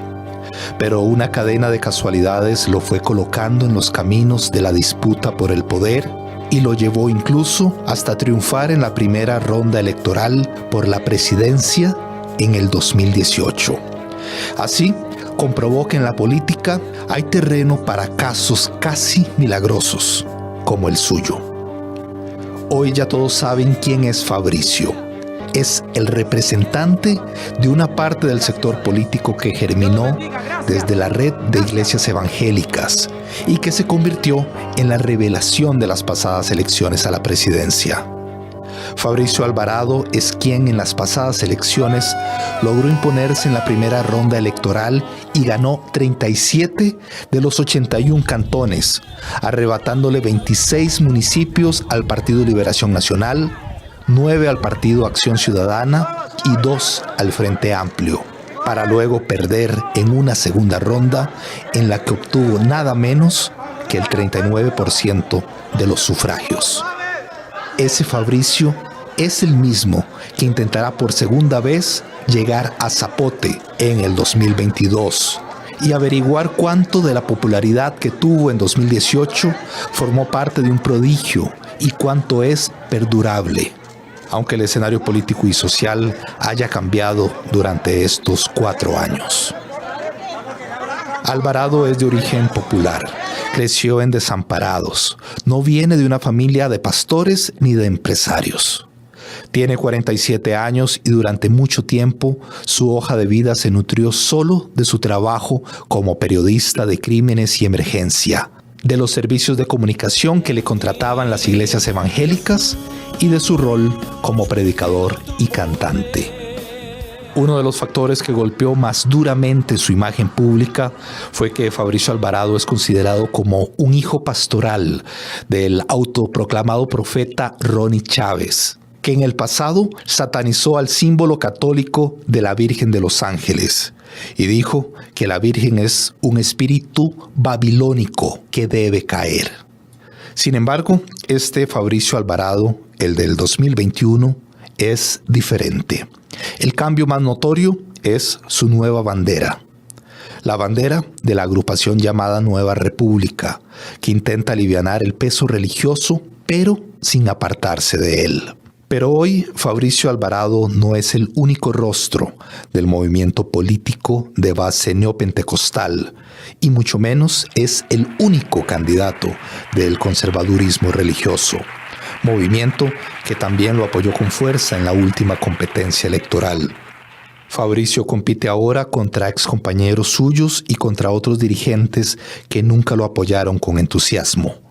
pero una cadena de casualidades lo fue colocando en los caminos de la disputa por el poder y lo llevó incluso hasta triunfar en la primera ronda electoral por la presidencia en el 2018. Así, comprobó que en la política hay terreno para casos casi milagrosos, como el suyo. Hoy ya todos saben quién es Fabricio. Es el representante de una parte del sector político que germinó desde la red de iglesias evangélicas y que se convirtió en la revelación de las pasadas elecciones a la presidencia. Fabricio Alvarado es quien en las pasadas elecciones logró imponerse en la primera ronda electoral y ganó 37 de los 81 cantones, arrebatándole 26 municipios al Partido Liberación Nacional, 9 al Partido Acción Ciudadana y 2 al Frente Amplio, para luego perder en una segunda ronda en la que obtuvo nada menos que el 39% de los sufragios. Ese Fabricio es el mismo que intentará por segunda vez llegar a Zapote en el 2022 y averiguar cuánto de la popularidad que tuvo en 2018 formó parte de un prodigio y cuánto es perdurable, aunque el escenario político y social haya cambiado durante estos 4 años. Alvarado es de origen popular. Creció en Desamparados. No viene de una familia de pastores ni de empresarios. Tiene 47 años y durante mucho tiempo su hoja de vida se nutrió solo de su trabajo como periodista de crímenes y emergencia, de los servicios de comunicación que le contrataban las iglesias evangélicas y de su rol como predicador y cantante. Uno de los factores que golpeó más duramente su imagen pública fue que Fabricio Alvarado es considerado como un hijo pastoral del autoproclamado profeta Ronnie Chávez, que en el pasado satanizó al símbolo católico de la Virgen de los Ángeles y dijo que la Virgen es un espíritu babilónico que debe caer. Sin embargo, este Fabricio Alvarado, el del 2021, es diferente. El cambio más notorio es su nueva bandera. La bandera de la agrupación llamada Nueva República, que intenta alivianar el peso religioso, pero sin apartarse de él. Pero hoy Fabricio Alvarado no es el único rostro del movimiento político de base neopentecostal, y mucho menos es el único candidato del conservadurismo religioso, movimiento que también lo apoyó con fuerza en la última competencia electoral. Fabricio compite ahora contra excompañeros suyos y contra otros dirigentes que nunca lo apoyaron con entusiasmo.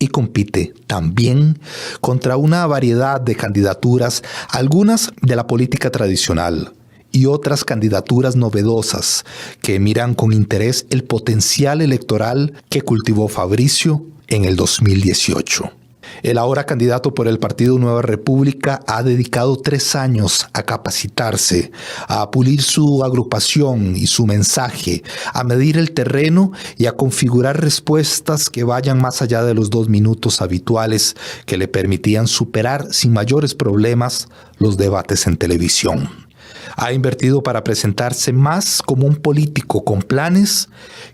Y compite también contra una variedad de candidaturas, algunas de la política tradicional y otras candidaturas novedosas que miran con interés el potencial electoral que cultivó Fabricio en el 2018. El ahora candidato por el Partido Nueva República ha dedicado 3 años a capacitarse, a pulir su agrupación y su mensaje, a medir el terreno y a configurar respuestas que vayan más allá de los 2 minutos habituales que le permitían superar sin mayores problemas los debates en televisión. Ha invertido para presentarse más como un político con planes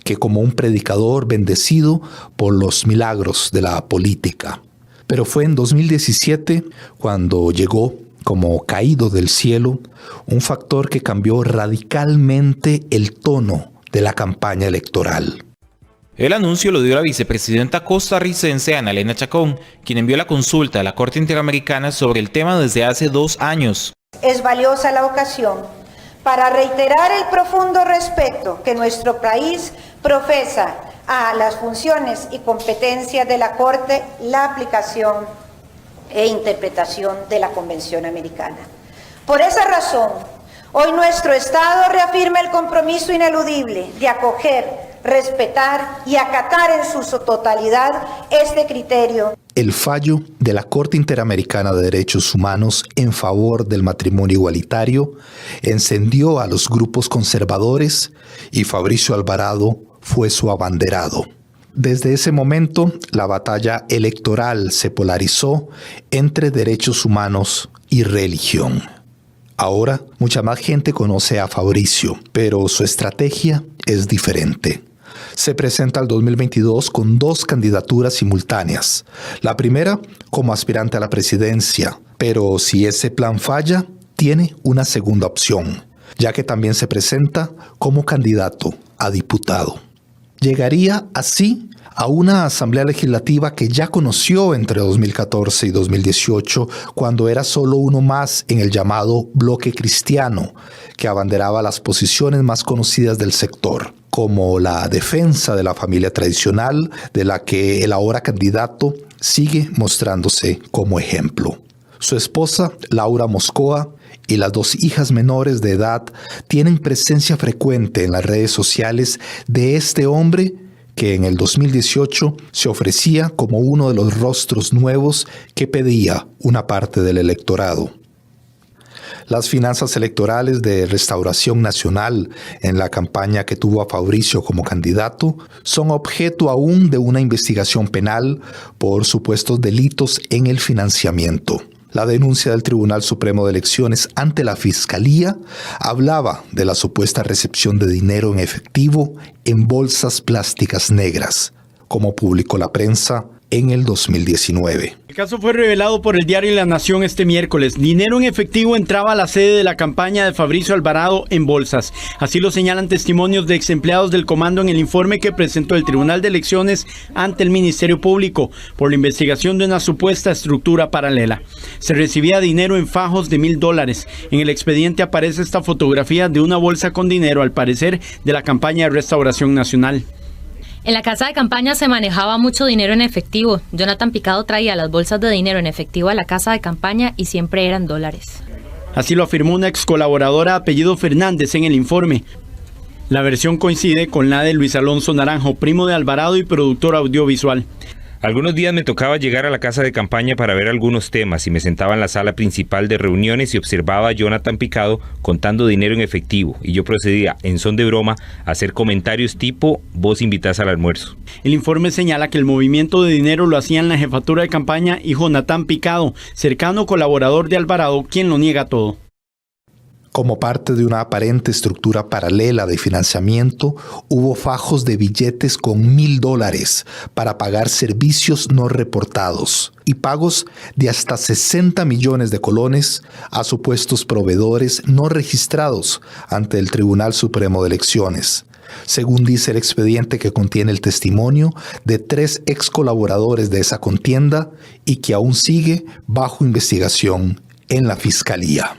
que como un predicador bendecido por los milagros de la política. Pero fue en 2017 cuando llegó, como caído del cielo, un factor que cambió radicalmente el tono de la campaña electoral.
El anuncio lo dio la vicepresidenta costarricense Ana Elena Chacón, quien envió la consulta a la Corte Interamericana sobre el tema desde hace 2 años.
Es valiosa la ocasión para reiterar el profundo respeto que nuestro país profesa a las funciones y competencias de la Corte, la aplicación e interpretación de la Convención Americana. Por esa razón, hoy nuestro Estado reafirma el compromiso ineludible de acoger, respetar y acatar en su totalidad este criterio.
El fallo de la Corte Interamericana de Derechos Humanos en favor del matrimonio igualitario encendió a los grupos conservadores y Fabricio Alvarado fue su abanderado. Desde ese momento, la batalla electoral se polarizó entre derechos humanos y religión. Ahora, mucha más gente conoce a Fabricio, pero su estrategia es diferente. Se presenta al 2022 con 2 candidaturas simultáneas. La primera como aspirante a la presidencia, pero si ese plan falla, tiene una segunda opción, ya que también se presenta como candidato a diputado. Llegaría así a una asamblea legislativa que ya conoció entre 2014 y 2018, cuando era solo uno más en el llamado bloque cristiano, que abanderaba las posiciones más conocidas del sector, como la defensa de la familia tradicional, de la que el ahora candidato sigue mostrándose como ejemplo. Su esposa, Laura Moscoa, y las 2 hijas menores de edad tienen presencia frecuente en las redes sociales de este hombre que en el 2018 se ofrecía como uno de los rostros nuevos que pedía una parte del electorado. Las finanzas electorales de Restauración Nacional en la campaña que tuvo a Fabricio como candidato son objeto aún de una investigación penal por supuestos delitos en el financiamiento. La denuncia del Tribunal Supremo de Elecciones ante la Fiscalía hablaba de la supuesta recepción de dinero en efectivo en bolsas plásticas negras, como publicó la prensa en el 2019.
El caso fue revelado por el diario La Nación este miércoles. Dinero en efectivo entraba a la sede de la campaña de Fabricio Alvarado en bolsas. Así lo señalan testimonios de exempleados del comando en el informe que presentó el Tribunal de Elecciones ante el Ministerio Público por la investigación de una supuesta estructura paralela. Se recibía dinero en fajos de $1,000. En el expediente aparece esta fotografía de una bolsa con dinero, al parecer, de la campaña de Restauración Nacional.
En la casa de campaña se manejaba mucho dinero en efectivo. Jonathan Picado traía las bolsas de dinero en efectivo a la casa de campaña y siempre eran dólares.
Así lo afirmó una ex colaboradora apellido Fernández en el informe. La versión coincide con la de Luis Alonso Naranjo, primo de Alvarado y productor audiovisual.
Algunos días me tocaba llegar a la casa de campaña para ver algunos temas y me sentaba en la sala principal de reuniones y observaba a Jonathan Picado contando dinero en efectivo y yo procedía, en son de broma, a hacer comentarios tipo vos invitás al almuerzo.
El informe señala que el movimiento de dinero lo hacían la jefatura de campaña y Jonathan Picado, cercano colaborador de Alvarado, quien lo niega todo.
Como parte de una aparente estructura paralela de financiamiento, hubo fajos de billetes con $1,000 para pagar servicios no reportados y pagos de hasta 60 millones de colones a supuestos proveedores no registrados ante el Tribunal Supremo de Elecciones, según dice el expediente que contiene el testimonio de 3 ex colaboradores de esa contienda y que aún sigue bajo investigación en la Fiscalía.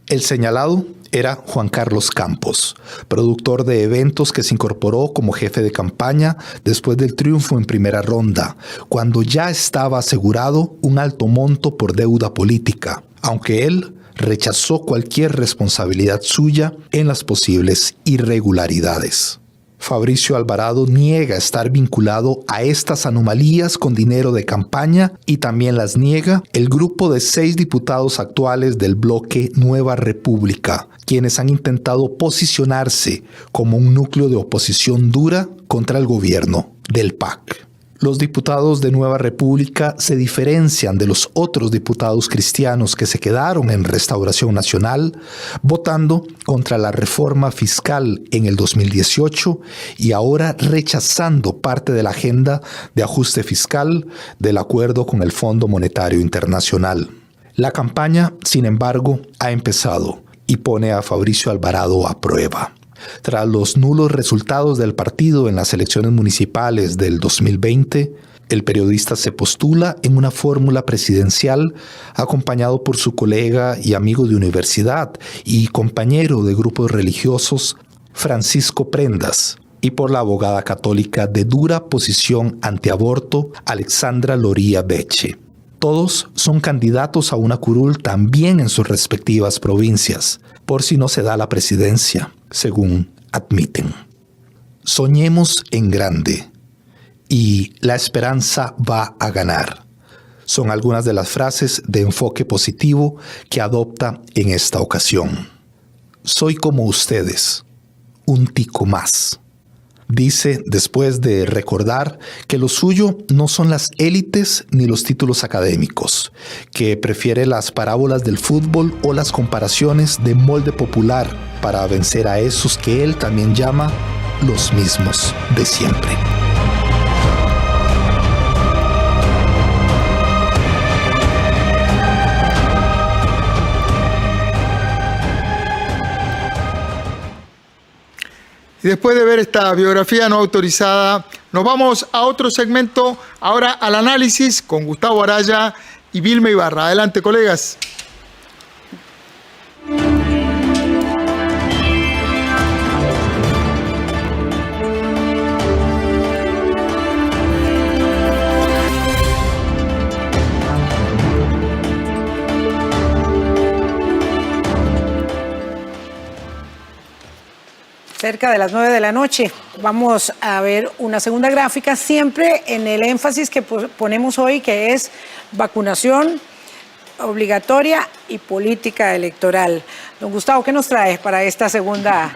El señalado era Juan Carlos Campos, productor de eventos que se incorporó como jefe de campaña después del triunfo en primera ronda, cuando ya estaba asegurado un alto monto por deuda política, aunque él rechazó cualquier responsabilidad suya en las posibles irregularidades. Fabricio Alvarado niega estar vinculado a estas anomalías con dinero de campaña y también las niega el grupo de 6 diputados actuales del bloque Nueva República, quienes han intentado posicionarse como un núcleo de oposición dura contra el gobierno del PAC. Los diputados de Nueva República se diferencian de los otros diputados cristianos que se quedaron en Restauración Nacional, votando contra la reforma fiscal en el 2018 y ahora rechazando parte de la agenda de ajuste fiscal del acuerdo con el Fondo Monetario Internacional. La campaña, sin embargo, ha empezado y pone a Fabricio Alvarado a prueba. Tras los nulos resultados del partido en las elecciones municipales del 2020, el periodista se postula en una fórmula presidencial acompañado por su colega y amigo de universidad y compañero de grupos religiosos, Francisco Prendas, y por la abogada católica de dura posición antiaborto, Alexandra Loría Beche. Todos son candidatos a una curul también en sus respectivas provincias, por si no se da la presidencia, según admiten. Soñemos en grande y la esperanza va a ganar. Son algunas de las frases de enfoque positivo que adopta en esta ocasión. Soy como ustedes, un tico más. Dice después de recordar que lo suyo no son las élites ni los títulos académicos, que prefiere las parábolas del fútbol o las comparaciones de molde popular para vencer a esos que él también llama los mismos de siempre.
Y después de ver esta biografía no autorizada, nos vamos a otro segmento, ahora al análisis con Gustavo Araya y Vilma Ibarra. Adelante, colegas.
Cerca de las 9 de la noche. Vamos a ver una segunda gráfica, siempre en el énfasis que ponemos hoy, que es vacunación obligatoria y política electoral. Don Gustavo, ¿qué nos trae para esta segunda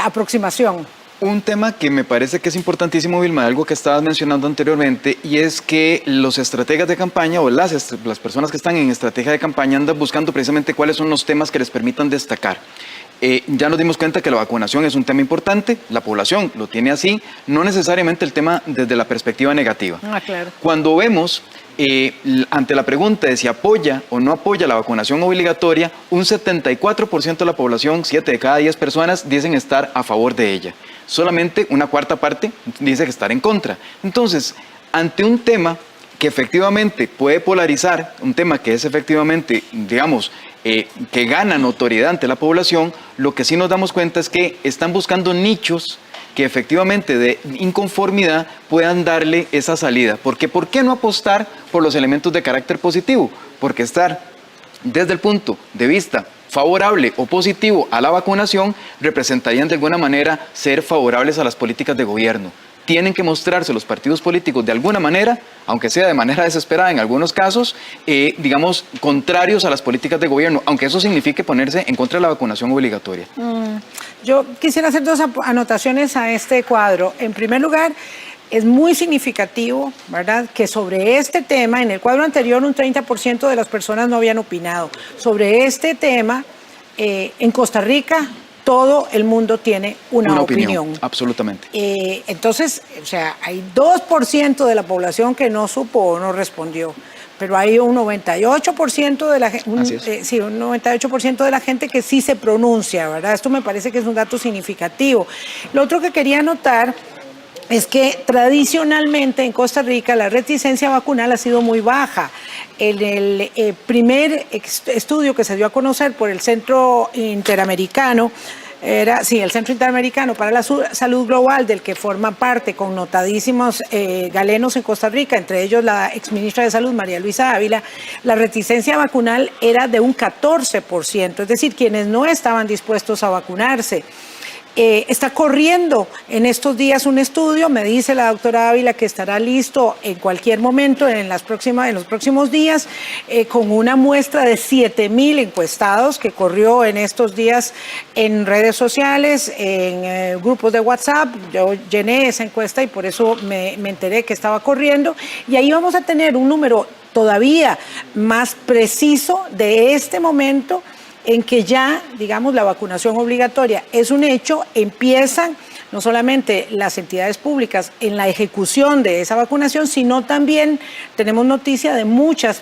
aproximación?
Un tema que me parece que es importantísimo, Vilma, algo que estabas mencionando anteriormente, y es que los estrategas de campaña o las personas que están en estrategia de campaña andan buscando precisamente cuáles son los temas que les permitan destacar. Ya nos dimos cuenta que la vacunación es un tema importante, la población lo tiene así, no necesariamente el tema desde la perspectiva negativa.
Claro.
Cuando vemos ante la pregunta de si apoya o no apoya la vacunación obligatoria, un 74% de la población, 7 de cada 10 personas, dicen estar a favor de ella. Solamente una cuarta parte dice que estar en contra. Entonces, ante un tema que efectivamente puede polarizar, un tema que es efectivamente, digamos, que gana notoriedad ante la población, lo que sí nos damos cuenta es que están buscando nichos que efectivamente de inconformidad puedan darle esa salida. Porque ¿por qué no apostar por los elementos de carácter positivo? Porque estar desde el punto de vista favorable o positivo a la vacunación representarían de alguna manera ser favorables a las políticas de gobierno. Tienen que mostrarse los partidos políticos de alguna manera, aunque sea de manera desesperada en algunos casos, digamos, contrarios a las políticas de gobierno, aunque eso signifique ponerse en contra de la vacunación obligatoria.
Yo quisiera hacer dos anotaciones a este cuadro. En primer lugar, es muy significativo, ¿verdad?, que sobre este tema, en el cuadro anterior un 30% de las personas no habían opinado. Sobre este tema, en Costa Rica, todo el mundo tiene una opinión.
Absolutamente.
Entonces, o sea, hay 2% de la población que no supo o no respondió, pero hay un 98% de la gente, un 98% de la gente que sí se pronuncia, ¿verdad? Esto me parece que es un dato significativo. Lo otro que quería anotar es que tradicionalmente en Costa Rica la reticencia vacunal ha sido muy baja. En el primer estudio que se dio a conocer por el Centro Interamericano, el Centro Interamericano para la Salud Global, del que forma parte connotadísimos galenos en Costa Rica, entre ellos la exministra de Salud, María Luisa Ávila, la reticencia vacunal era de un 14%, es decir, quienes no estaban dispuestos a vacunarse. Está corriendo en estos días un estudio, me dice la doctora Ávila que estará listo en cualquier momento en los próximos días, con una muestra de 7,000 encuestados que corrió en estos días en redes sociales, en grupos de WhatsApp. Yo llené esa encuesta y por eso me enteré que estaba corriendo, y ahí vamos a tener un número todavía más preciso de este momento en que ya, digamos, la vacunación obligatoria es un hecho. Empiezan no solamente las entidades públicas en la ejecución de esa vacunación, sino también tenemos noticia de muchas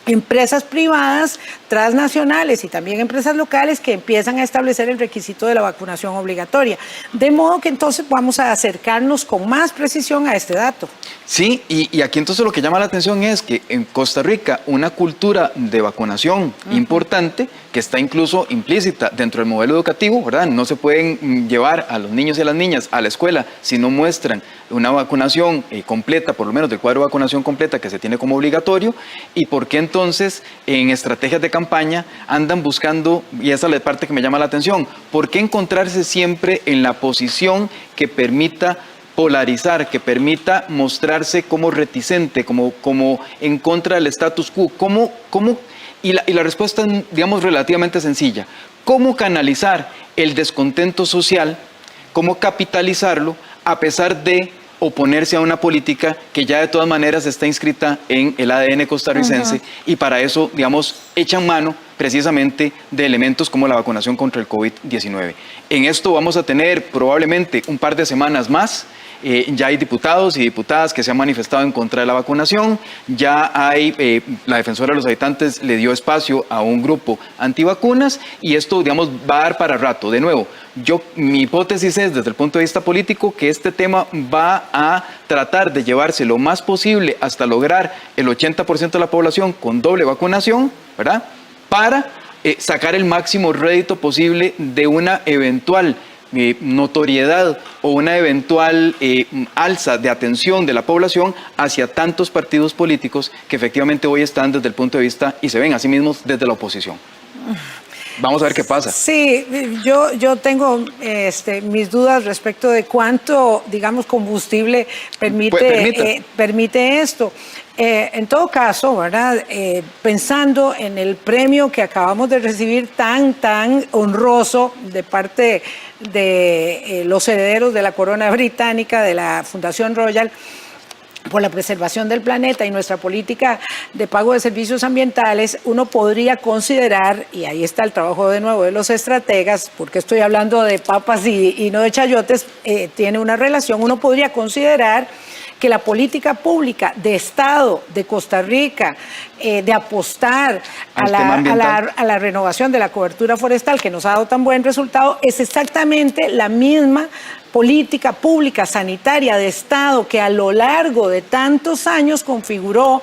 empresas privadas, transnacionales y también empresas locales que empiezan a establecer el requisito de la vacunación obligatoria. De modo que entonces vamos a acercarnos con más precisión a este dato.
Sí, y aquí entonces lo que llama la atención es que en Costa Rica una cultura de vacunación importante, que está incluso implícita dentro del modelo educativo, ¿verdad? No se pueden llevar a los niños y a las niñas a la escuela si no muestran una vacunación completa, por lo menos del cuadro de vacunación completa que se tiene como obligatorio. ¿Y por qué entonces en estrategias de campaña andan buscando, y esa es la parte que me llama la atención, por qué encontrarse siempre en la posición que permita polarizar, que permita mostrarse como reticente, como en contra del status quo? Y la respuesta es, digamos, relativamente sencilla. ¿Cómo canalizar el descontento social? ¿Cómo capitalizarlo a pesar de oponerse a una política que ya de todas maneras está inscrita en el ADN costarricense? Y para eso, digamos, echan mano precisamente de elementos como la vacunación contra el COVID-19. En esto vamos a tener probablemente un par de semanas más. Ya hay diputados y diputadas que se han manifestado en contra de la vacunación, ya hay, la defensora de los habitantes le dio espacio a un grupo antivacunas y esto, digamos, va a dar para rato. De nuevo, mi hipótesis es, desde el punto de vista político, que este tema va a tratar de llevarse lo más posible hasta lograr el 80% de la población con doble vacunación, ¿verdad? Para sacar el máximo rédito posible de una eventual notoriedad o una eventual alza de atención de la población hacia tantos partidos políticos que efectivamente hoy están desde el punto de vista y se ven a sí mismos desde la oposición. Vamos a ver qué pasa.
Sí, yo tengo mis dudas respecto de cuánto, digamos, combustible permite esto. En todo caso, ¿verdad? Pensando en el premio que acabamos de recibir tan honroso de parte de los herederos de la corona británica, de la Fundación Royal, por la preservación del planeta y nuestra política de pago de servicios ambientales, uno podría considerar, y ahí está el trabajo de nuevo de los estrategas, porque estoy hablando de papas y no de chayotes, tiene una relación, uno podría considerar que la política pública de Estado de Costa Rica, de apostar a la renovación de la cobertura forestal que nos ha dado tan buen resultado, es exactamente la misma política pública sanitaria de Estado que a lo largo de tantos años configuró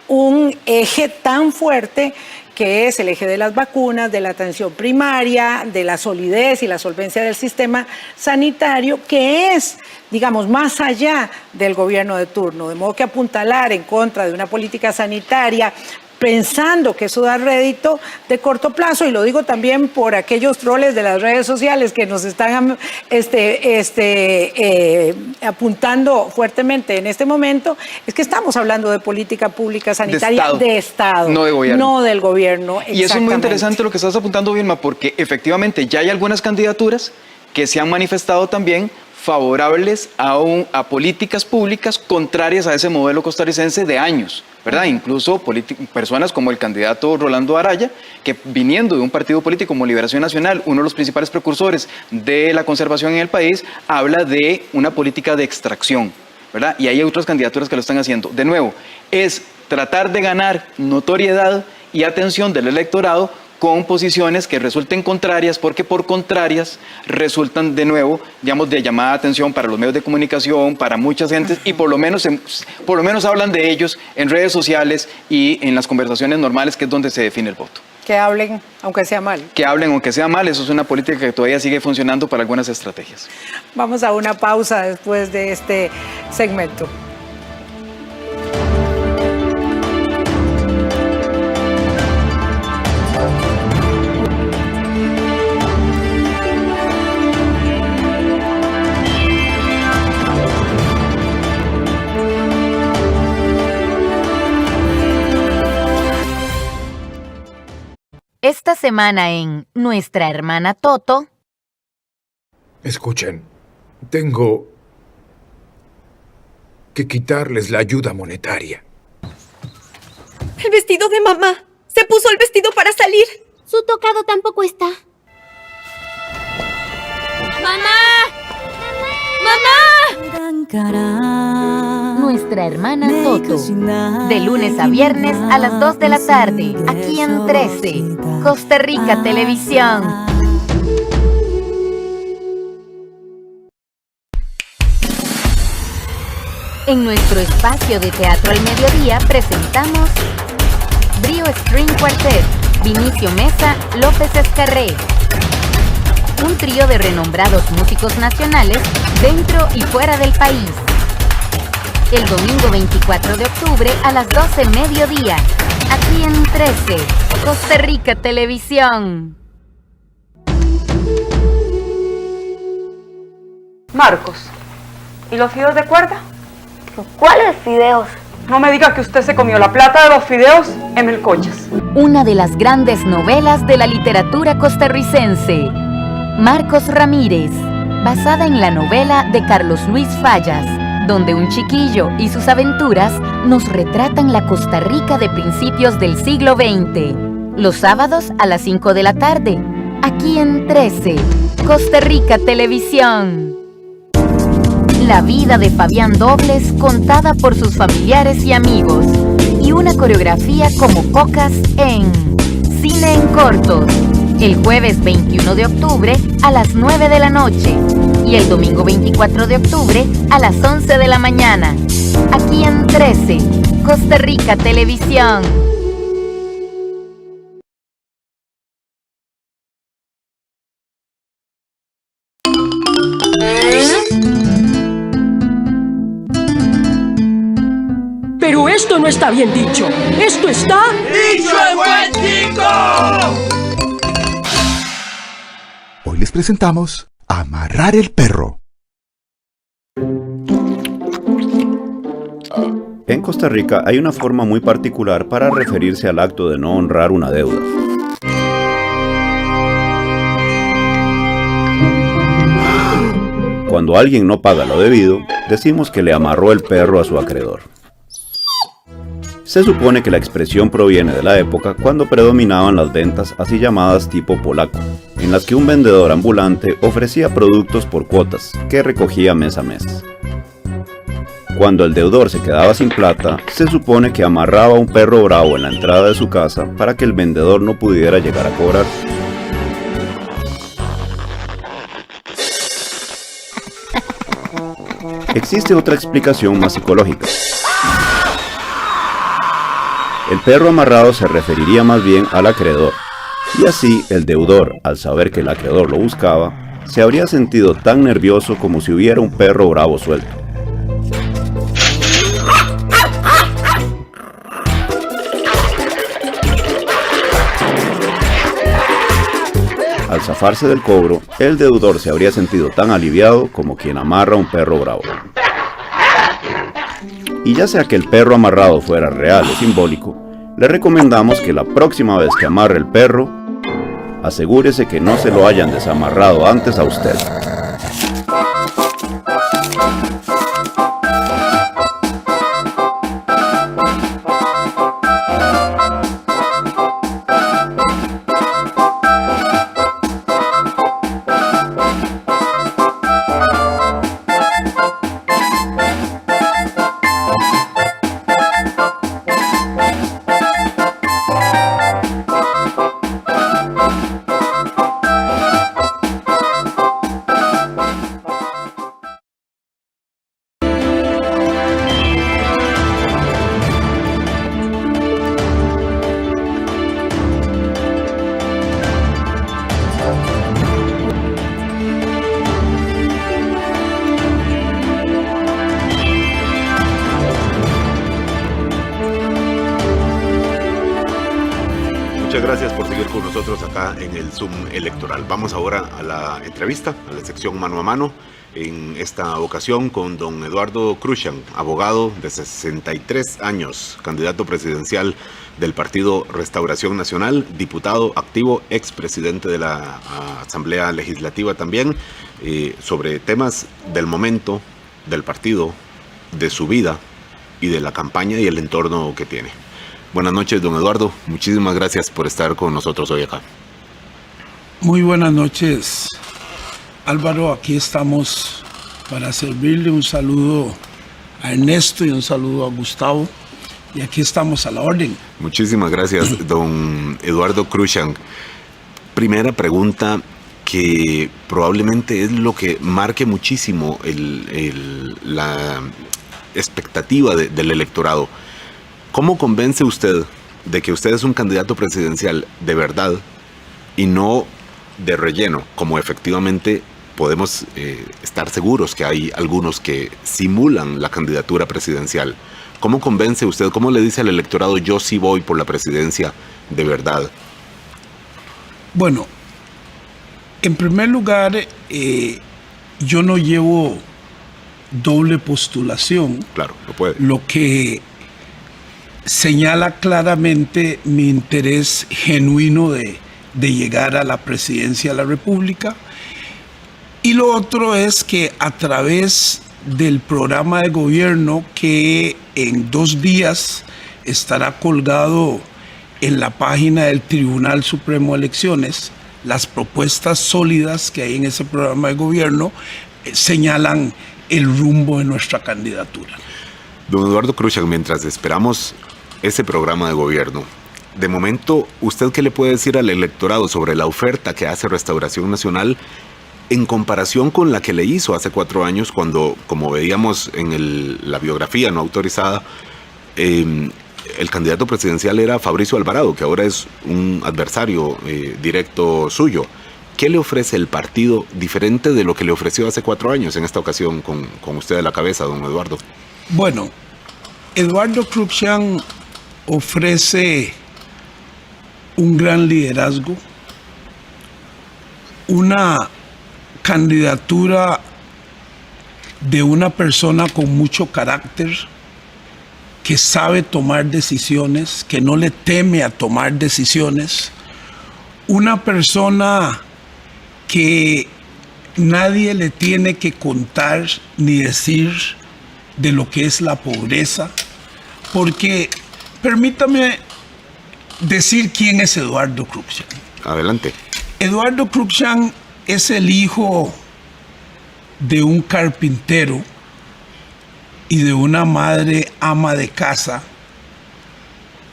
un eje tan fuerte que es el eje de las vacunas, de la atención primaria, de la solidez y la solvencia del sistema sanitario, que es, digamos, más allá del gobierno de turno. De modo que apuntalar en contra de una política sanitaria pensando que eso da rédito de corto plazo, y lo digo también por aquellos troles de las redes sociales que nos están apuntando fuertemente en este momento, es que estamos hablando de política pública sanitaria de Estado,
no de gobierno.
No del gobierno.
Y eso es muy interesante lo que estás apuntando, Vilma, porque efectivamente ya hay algunas candidaturas que se han manifestado también favorables a políticas públicas contrarias a ese modelo costarricense de años, ¿verdad? Incluso personas como el candidato Rolando Araya, que viniendo de un partido político como Liberación Nacional, uno de los principales precursores de la conservación en el país, habla de una política de extracción, ¿verdad? Y hay otras candidaturas que lo están haciendo. De nuevo, es tratar de ganar notoriedad y atención del electorado con posiciones que resulten contrarias, porque por contrarias resultan de nuevo, digamos, de llamada de atención para los medios de comunicación, para muchas gentes, y por lo menos hablan de ellos en redes sociales y en las conversaciones normales, que es donde se define el voto.
Que hablen, aunque sea mal.
Que hablen, aunque sea mal, eso es una política que todavía sigue funcionando para algunas estrategias.
Vamos a una pausa después de este segmento.
Esta semana en Nuestra Hermana Toto.
Escuchen, tengo que quitarles la ayuda monetaria.
El vestido de mamá. Se puso el vestido para salir.
Su tocado tampoco está.
¡Mamá! ¡Mamá!
nuestra hermana Toto. De lunes a viernes a las 2 de la tarde, aquí en 13, Costa Rica Televisión. En nuestro espacio de teatro al mediodía presentamos Brío String Quartet, Vinicio Mesa, López Escarré. Un trío de renombrados músicos nacionales dentro y fuera del país. El domingo 24 de octubre a las 12 mediodía, aquí en 13, Costa Rica Televisión.
Marcos, ¿y los fideos de cuerda?
¿Cuáles fideos?
No me diga que usted se comió la plata de los fideos en Melcochas.
Una de las grandes novelas de la literatura costarricense, Marcos Ramírez, basada en la novela de Carlos Luis Fallas, donde un chiquillo y sus aventuras nos retratan la Costa Rica de principios del siglo XX. Los sábados a las 5 de la tarde, aquí en 13, Costa Rica Televisión. La vida de Fabián Dobles contada por sus familiares y amigos, y una coreografía como pocas en Cine en Cortos, el jueves 21 de octubre a las 9 de la noche y el domingo 24 de octubre a las 11 de la mañana, aquí en 13, Costa Rica Televisión.
Pero esto no está bien dicho. Esto está... ¡dicho en buen chico!
Hoy les presentamos Amarrar el perro.
En Costa Rica hay una forma muy particular para referirse al acto de no honrar una deuda. Cuando alguien no paga lo debido, decimos que le amarró el perro a su acreedor. Se supone que la expresión proviene de la época cuando predominaban las ventas así llamadas tipo polaco, en las que un vendedor ambulante ofrecía productos por cuotas, que recogía mes a mes. Cuando el deudor se quedaba sin plata, se supone que amarraba un perro bravo en la entrada de su casa para que el vendedor no pudiera llegar a cobrar. Existe otra explicación más psicológica. El perro amarrado se referiría más bien al acreedor, y así el deudor, al saber que el acreedor lo buscaba, se habría sentido tan nervioso como si hubiera un perro bravo suelto. Al zafarse del cobro, el deudor se habría sentido tan aliviado como quien amarra un perro bravo. Y ya sea que el perro amarrado fuera real o simbólico, le recomendamos que la próxima vez que amarre el perro, asegúrese que no se lo hayan desamarrado antes a usted.
Muchas gracias por seguir con nosotros acá en el Zoom electoral. Vamos ahora a la entrevista, a la sección mano a mano, en esta ocasión con don Eduardo Krushan, abogado de 63 años, candidato presidencial del Partido Restauración Nacional, diputado activo, expresidente de la Asamblea Legislativa también, sobre temas del momento, del partido, de su vida y de la campaña y el entorno que tiene. Buenas noches, don Eduardo. Muchísimas gracias por estar con nosotros hoy acá.
Muy buenas noches, Álvaro. Aquí estamos para servirle. Un saludo a Ernesto y un saludo a Gustavo. Y aquí estamos a la orden.
Muchísimas gracias, don Eduardo Cruxan. Primera pregunta que probablemente es lo que marque muchísimo la expectativa del electorado. ¿Cómo convence usted de que usted es un candidato presidencial de verdad y no de relleno, como efectivamente podemos estar seguros que hay algunos que simulan la candidatura presidencial? ¿Cómo convence usted, cómo le dice al electorado yo sí voy por la presidencia de verdad?
Bueno, en primer lugar, yo no llevo doble postulación.
Claro, no puede.
Lo que señala claramente mi interés genuino de llegar a la presidencia de la República. Y lo otro es que a través del programa de gobierno, que en 2 días estará colgado en la página del Tribunal Supremo de Elecciones, las propuestas sólidas que hay en ese programa de gobierno señalan el rumbo de nuestra candidatura.
Don Eduardo Cruxan, mientras esperamos ese programa de gobierno, de momento, ¿usted qué le puede decir al electorado sobre la oferta que hace Restauración Nacional en comparación con la que le hizo hace 4 años cuando, como veíamos en la biografía no autorizada, el candidato presidencial era Fabricio Alvarado, que ahora es un adversario directo suyo? ¿Qué le ofrece el partido diferente de lo que le ofreció hace 4 años en esta ocasión con usted a la cabeza, don Eduardo?
Bueno, Eduardo Cruxan ofrece un gran liderazgo, una candidatura de una persona con mucho carácter, que sabe tomar decisiones, que no le teme a tomar decisiones, una persona que nadie le tiene que contar ni decir de lo que es la pobreza, porque permítame decir quién es Eduardo Cruxan.
Adelante.
Eduardo Cruxan es el hijo de un carpintero y de una madre ama de casa,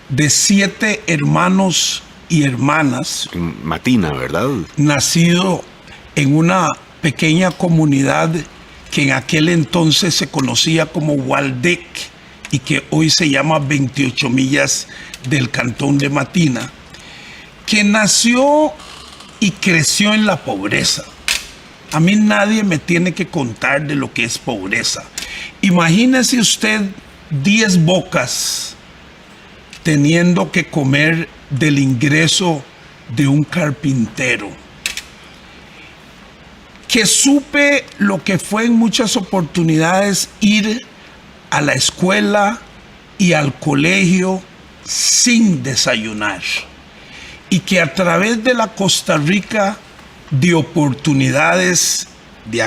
de 7 hermanos y hermanas.
Matina, ¿verdad?
Nacido en una pequeña comunidad que en aquel entonces se conocía como Waldeck y que hoy se llama 28 millas del cantón de Matina, que nació y creció en la pobreza. A mí nadie me tiene que contar de lo que es pobreza. Imagínese usted 10 bocas teniendo que comer del ingreso de un carpintero. Que supe lo que fue en muchas oportunidades ir a la escuela y al colegio sin desayunar. Y que a través de la Costa Rica de oportunidades de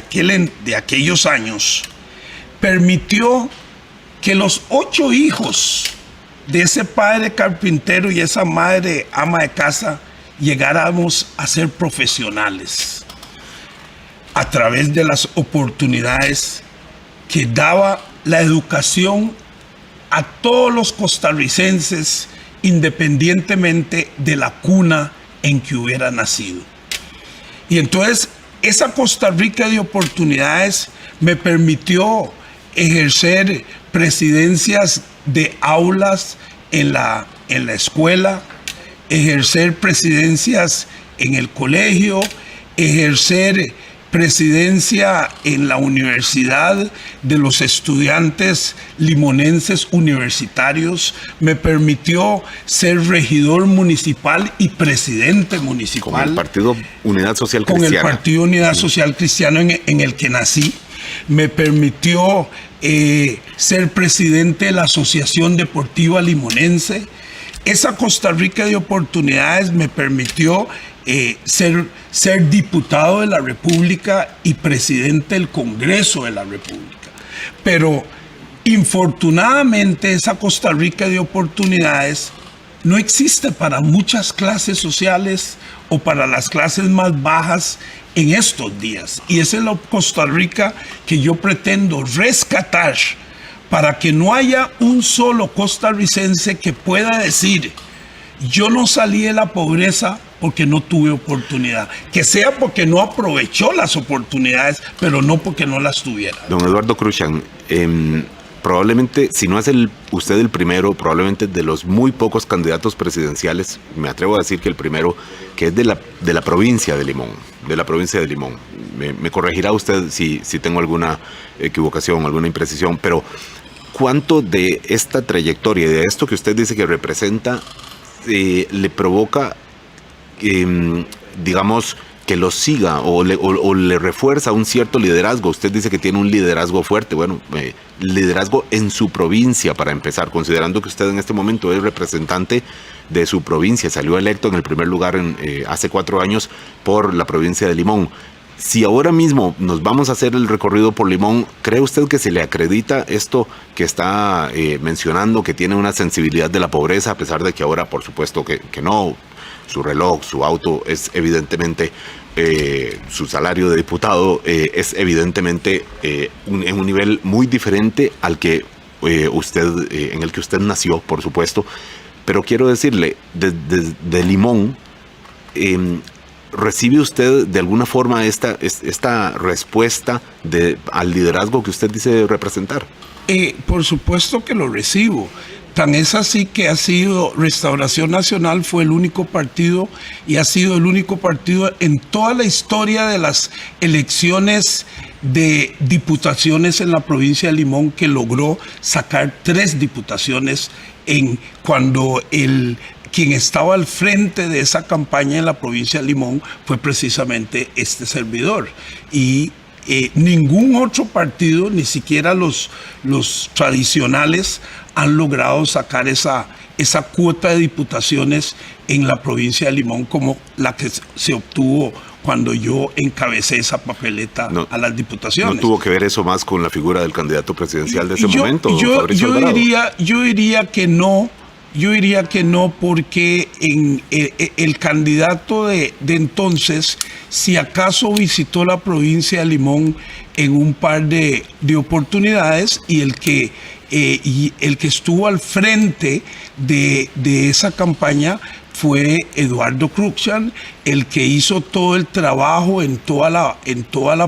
aquellos años, permitió que los 8 hijos de ese padre carpintero y esa madre ama de casa llegáramos a ser profesionales a través de las oportunidades que daba la educación a todos los costarricenses, independientemente de la cuna en que hubiera nacido. Y entonces esa Costa Rica de oportunidades me permitió ejercer presidencias de aulas en la escuela, ejercer presidencias en el colegio, ejercer presidencia en la universidad de los estudiantes limonenses universitarios, me permitió ser regidor municipal y presidente municipal.
Con el Partido Unidad Social Cristiana.
Con el Partido Unidad Social Cristiana en el que nací. Me permitió ser presidente de la Asociación Deportiva Limonense. Esa Costa Rica de oportunidades me permitió ser diputado de la República y presidente del Congreso de la República. Pero infortunadamente esa Costa Rica de oportunidades no existe para muchas clases sociales o para las clases más bajas en estos días. Y esa es la Costa Rica que yo pretendo rescatar para que no haya un solo costarricense que pueda decir, yo no salí de la pobreza porque no tuve oportunidad, que sea porque no aprovechó las oportunidades, pero no porque no las tuviera.
Don Eduardo Cruxan, probablemente, si no es usted el primero, probablemente de los muy pocos candidatos presidenciales, me atrevo a decir que el primero, que es de la provincia de Limón, Me corregirá usted si tengo alguna equivocación, alguna imprecisión, pero ¿cuánto de esta trayectoria y de esto que usted dice que representa le provoca, digamos, que lo siga o le refuerza un cierto liderazgo? Usted dice que tiene un liderazgo fuerte, bueno, liderazgo en su provincia para empezar, considerando que usted en este momento es representante de su provincia, salió electo en el primer lugar hace 4 años por la provincia de Limón. Si ahora mismo nos vamos a hacer el recorrido por Limón, ¿cree usted que se le acredita esto que está mencionando, que tiene una sensibilidad de la pobreza, a pesar de que ahora, por supuesto, que no? Su reloj, su auto, es evidentemente, su salario de diputado es evidentemente en un nivel muy diferente al que en el que usted nació, por supuesto. Pero quiero decirle, de Limón, ¿recibe usted de alguna forma esta respuesta al liderazgo que usted dice representar?
Por supuesto que lo recibo. Tan es así que ha sido Restauración Nacional, fue el único partido y ha sido el único partido en toda la historia de las elecciones de diputaciones en la provincia de Limón que logró sacar 3 diputaciones cuando quien estaba al frente de esa campaña en la provincia de Limón fue precisamente este servidor. Y ningún otro partido, ni siquiera los tradicionales, han logrado sacar esa cuota de diputaciones en la provincia de Limón como la que se obtuvo cuando yo encabecé esa papeleta a las diputaciones.
¿No tuvo que ver eso más con la figura del candidato presidencial de ese momento,
Fabricio Alvarado? Yo diría que no. Yo diría que no, porque el candidato de entonces, si acaso visitó la provincia de Limón en un par de oportunidades, y el que estuvo al frente de esa campaña fue Eduardo Cruxan, el que hizo todo el trabajo en toda la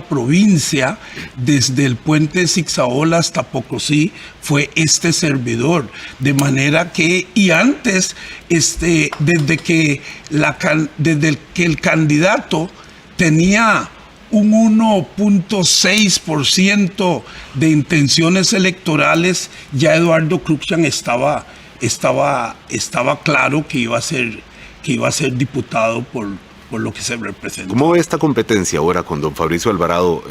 provincia, desde el puente de Zigzaola hasta Pocosí, fue este servidor. De manera que, y antes, desde que el candidato tenía un 1.6% de intenciones electorales, ya Eduardo Cruxan estaba claro que iba a ser diputado por lo que se representa.
¿Cómo ve esta competencia ahora con don Fabricio Alvarado,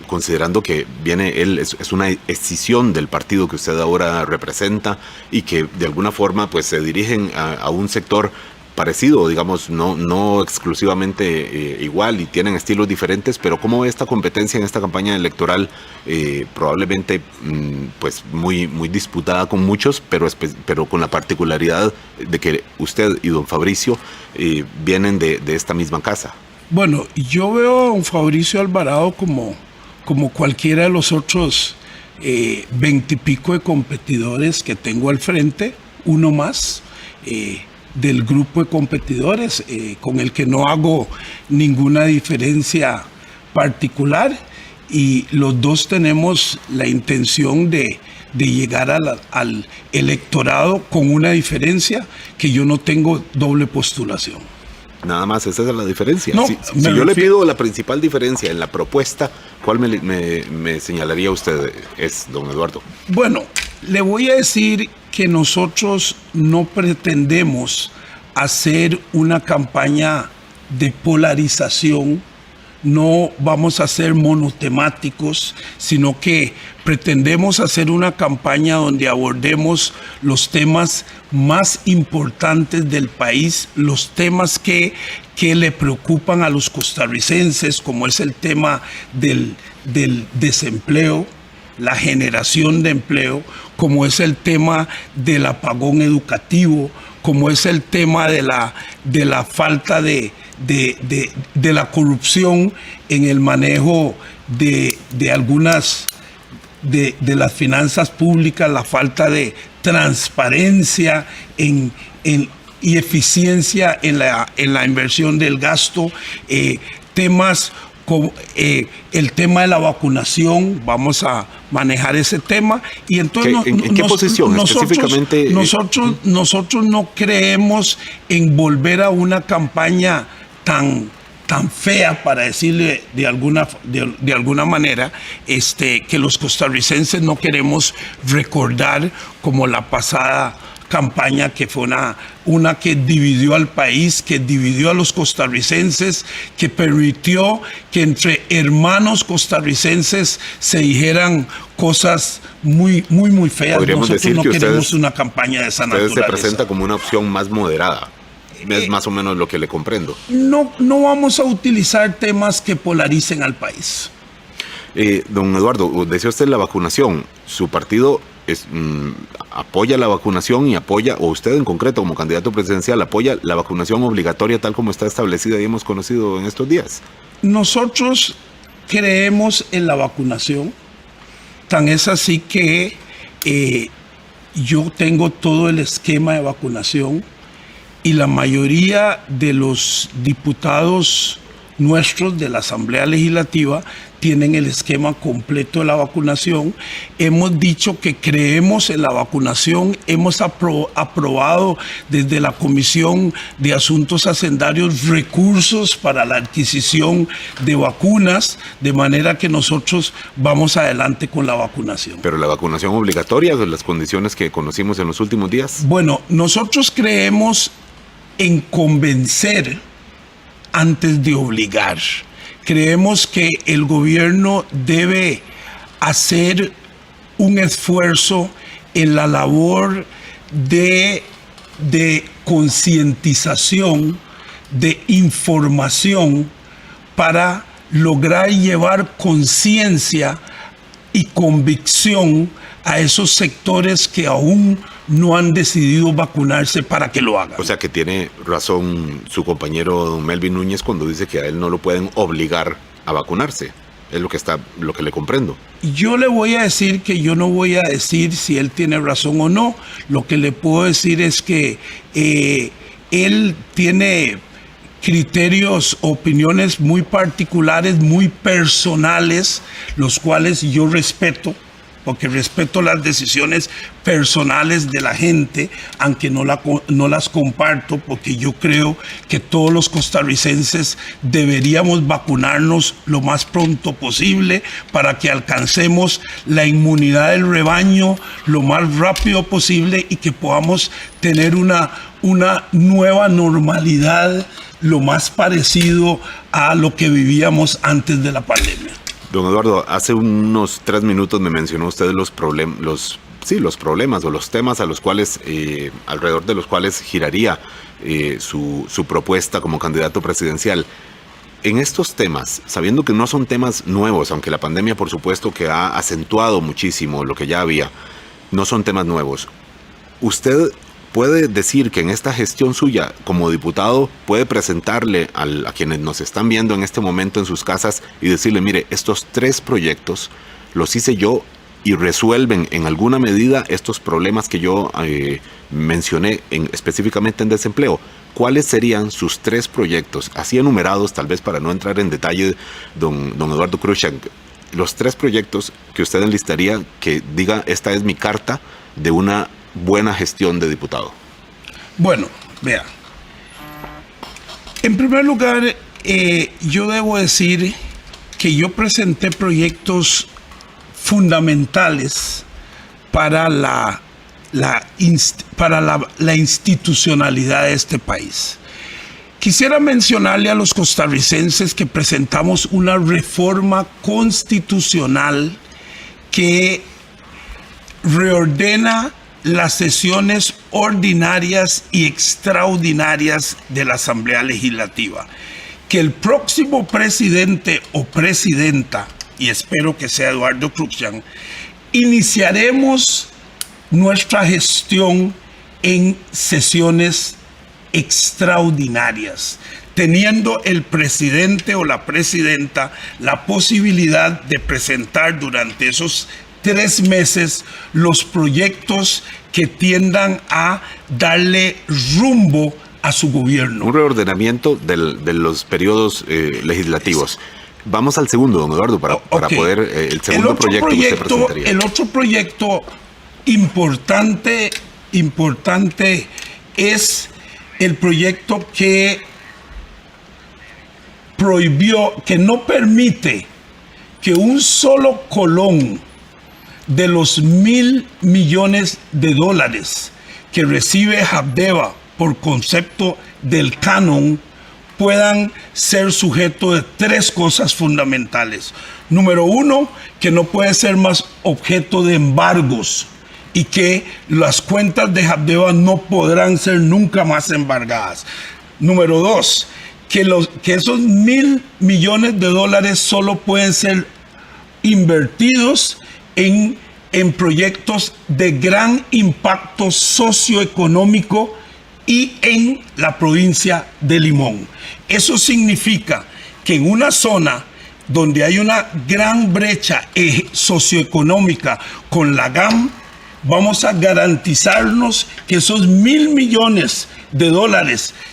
considerando que él es una escisión del partido que usted ahora representa y que de alguna forma pues se dirigen a un sector parecido, digamos, no exclusivamente igual, y tienen estilos diferentes, pero cómo ve esta competencia en esta campaña electoral, probablemente pues muy disputada con muchos, pero con la particularidad de que usted y don Fabricio vienen de esta misma casa?
Bueno, yo veo a don Fabricio Alvarado como cualquiera de los otros 20 y pico de competidores que tengo al frente, uno más del grupo de competidores, con el que no hago ninguna diferencia particular, y los dos tenemos la intención de llegar al electorado con una diferencia, que yo no tengo doble postulación.
Nada más, esa es la diferencia.
No,
si yo le pido la principal diferencia en la propuesta, ¿cuál me señalaría usted, don Eduardo?
Bueno, le voy a decir que nosotros no pretendemos hacer una campaña de polarización, no vamos a ser monotemáticos, sino que pretendemos hacer una campaña donde abordemos los temas más importantes del país, los temas que le preocupan a los costarricenses, como es el tema del desempleo, la generación de empleo, como es el tema del apagón educativo, como es el tema de la falta de la corrupción en el manejo de algunas de las finanzas públicas, la falta de transparencia y eficiencia en la inversión del gasto, temas como el tema de la vacunación, vamos a manejar ese tema. Y entonces
¿En qué posición específicamente?
Nosotros no creemos en volver a una campaña tan fea, para decirle de alguna manera, que los costarricenses no queremos recordar como la pasada campaña, que fue una que dividió al país, que dividió a los costarricenses, que permitió que entre hermanos costarricenses se dijeran cosas muy feas.
Podríamos
Nosotros
decir
no
que
queremos una campaña de esa naturaleza.
Ustedes se presenta como una opción más moderada. Es más o menos lo que le comprendo.
No vamos a utilizar temas que polaricen al país.
Don Eduardo, decía usted la vacunación. Su partido apoya la vacunación y apoya, o usted en concreto como candidato presidencial, apoya la vacunación obligatoria tal como está establecida y hemos conocido en estos días.
Nosotros creemos en la vacunación. Tan es así que yo tengo todo el esquema de vacunación. Y la mayoría de los diputados nuestros de la Asamblea Legislativa tienen el esquema completo de la vacunación. Hemos dicho que creemos en la vacunación, hemos aprobado desde la Comisión de Asuntos Hacendarios recursos para la adquisición de vacunas, de manera que nosotros vamos adelante con la vacunación.
Pero la vacunación obligatoria, las condiciones que conocimos en los últimos días.
Bueno, nosotros creemos en convencer antes de obligar. Creemos que el gobierno debe hacer un esfuerzo en la labor de concientización, de información, para lograr llevar conciencia y convicción a esos sectores que aún no han decidido vacunarse para que lo hagan.
O sea que tiene razón su compañero don Melvin Núñez cuando dice que a él no lo pueden obligar a vacunarse. Es lo que le comprendo.
Yo le voy a decir que yo no voy a decir si él tiene razón o no. Lo que le puedo decir es que él tiene criterios, opiniones muy particulares, muy personales, los cuales yo respeto, porque respeto las decisiones personales de la gente, aunque no las comparto, porque yo creo que todos los costarricenses deberíamos vacunarnos lo más pronto posible para que alcancemos la inmunidad del rebaño lo más rápido posible y que podamos tener una nueva normalidad lo más parecido a lo que vivíamos antes de la pandemia.
Don Eduardo, hace unos 3 minutos me mencionó usted los problemas o los temas a los cuales, alrededor de los cuales giraría su propuesta como candidato presidencial. En estos temas, sabiendo que no son temas nuevos, aunque la pandemia por supuesto que ha acentuado muchísimo lo que ya había, no son temas nuevos. ¿Usted puede decir que en esta gestión suya como diputado puede presentarle a quienes nos están viendo en este momento en sus casas y decirle, mire, estos 3 proyectos los hice yo y resuelven en alguna medida estos problemas que yo mencioné específicamente en desempleo? ¿Cuáles serían sus 3 proyectos, así enumerados, tal vez para no entrar en detalle, don Eduardo Cruxan, los 3 proyectos que usted enlistaría que diga, esta es mi carta de una buena gestión de diputado?
Bueno, vea. En primer lugar, yo debo decir que yo presenté proyectos fundamentales para la institucionalidad de este país. Quisiera mencionarle a los costarricenses que presentamos una reforma constitucional que reordena las sesiones ordinarias y extraordinarias de la Asamblea Legislativa. Que el próximo presidente o presidenta, y espero que sea Eduardo Cruxan, iniciaremos nuestra gestión en sesiones extraordinarias, teniendo el presidente o la presidenta la posibilidad de presentar durante esos 3 meses los proyectos que tiendan a darle rumbo a su gobierno.
Un reordenamiento de los periodos legislativos. Vamos al segundo, don Eduardo, para poder el segundo proyecto que usted presentaría.
El otro proyecto importante es el proyecto que no permite que un solo colón de los $1,000 millones que recibe Habdeba por concepto del canon puedan ser sujetos de 3 cosas fundamentales. Número 1, que no puede ser más objeto de embargos y que las cuentas de Habdeba no podrán ser nunca más embargadas. Número 2, que esos $1,000 millones solo pueden ser invertidos en proyectos de gran impacto socioeconómico y en la provincia de Limón. Eso significa que en una zona donde hay una gran brecha socioeconómica con la GAM, vamos a garantizarnos que esos $1,000 millones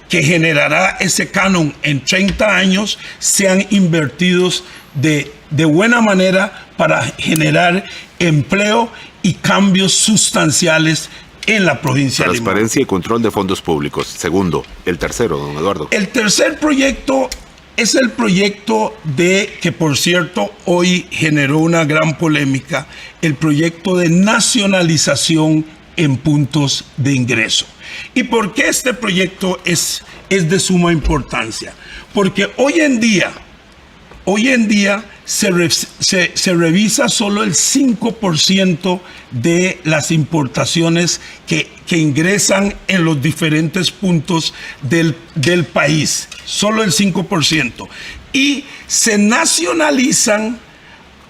que generará ese canon en 30 años sean invertidos de buena manera para generar empleo y cambios sustancias en la provincia de Limón.
Transparencia y control de fondos públicos. Segundo, el tercero, don Eduardo.
El tercer proyecto es el proyecto que por cierto hoy generó una gran polémica, el proyecto de nacionalización en puntos de ingreso. ¿Y por qué este proyecto es de suma importancia? Porque hoy en día se revisa solo el 5% de las importaciones que ingresan en los diferentes puntos del país. Solo el 5%. Y se nacionalizan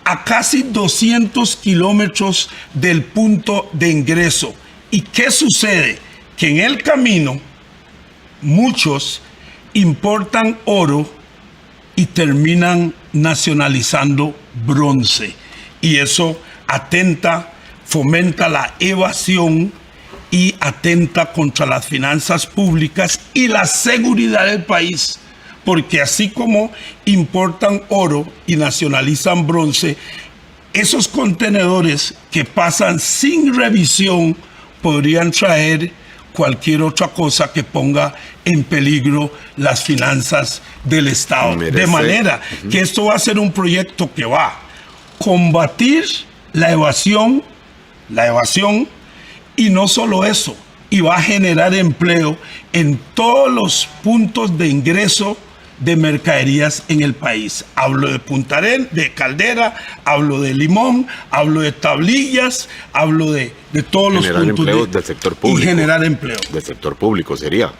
a casi 200 kilómetros del punto de ingreso. ¿Y qué sucede? Que en el camino muchos importan oro y terminan nacionalizando bronce. Y eso fomenta la evasión y atenta contra las finanzas públicas y la seguridad del país. Porque así como importan oro y nacionalizan bronce, esos contenedores que pasan sin revisión podrían traer cualquier otra cosa que ponga en peligro las finanzas del Estado. De manera que esto va a ser un proyecto que va a combatir la evasión y no solo eso, y va a generar empleo en todos los puntos de ingreso de mercaderías en el país. Hablo de Punta Arenas, de Caldera, hablo de Limón, hablo de Tablillas, hablo de todos los puntos.
Generar empleo del sector público.
Y generar empleo.
Del sector público sería.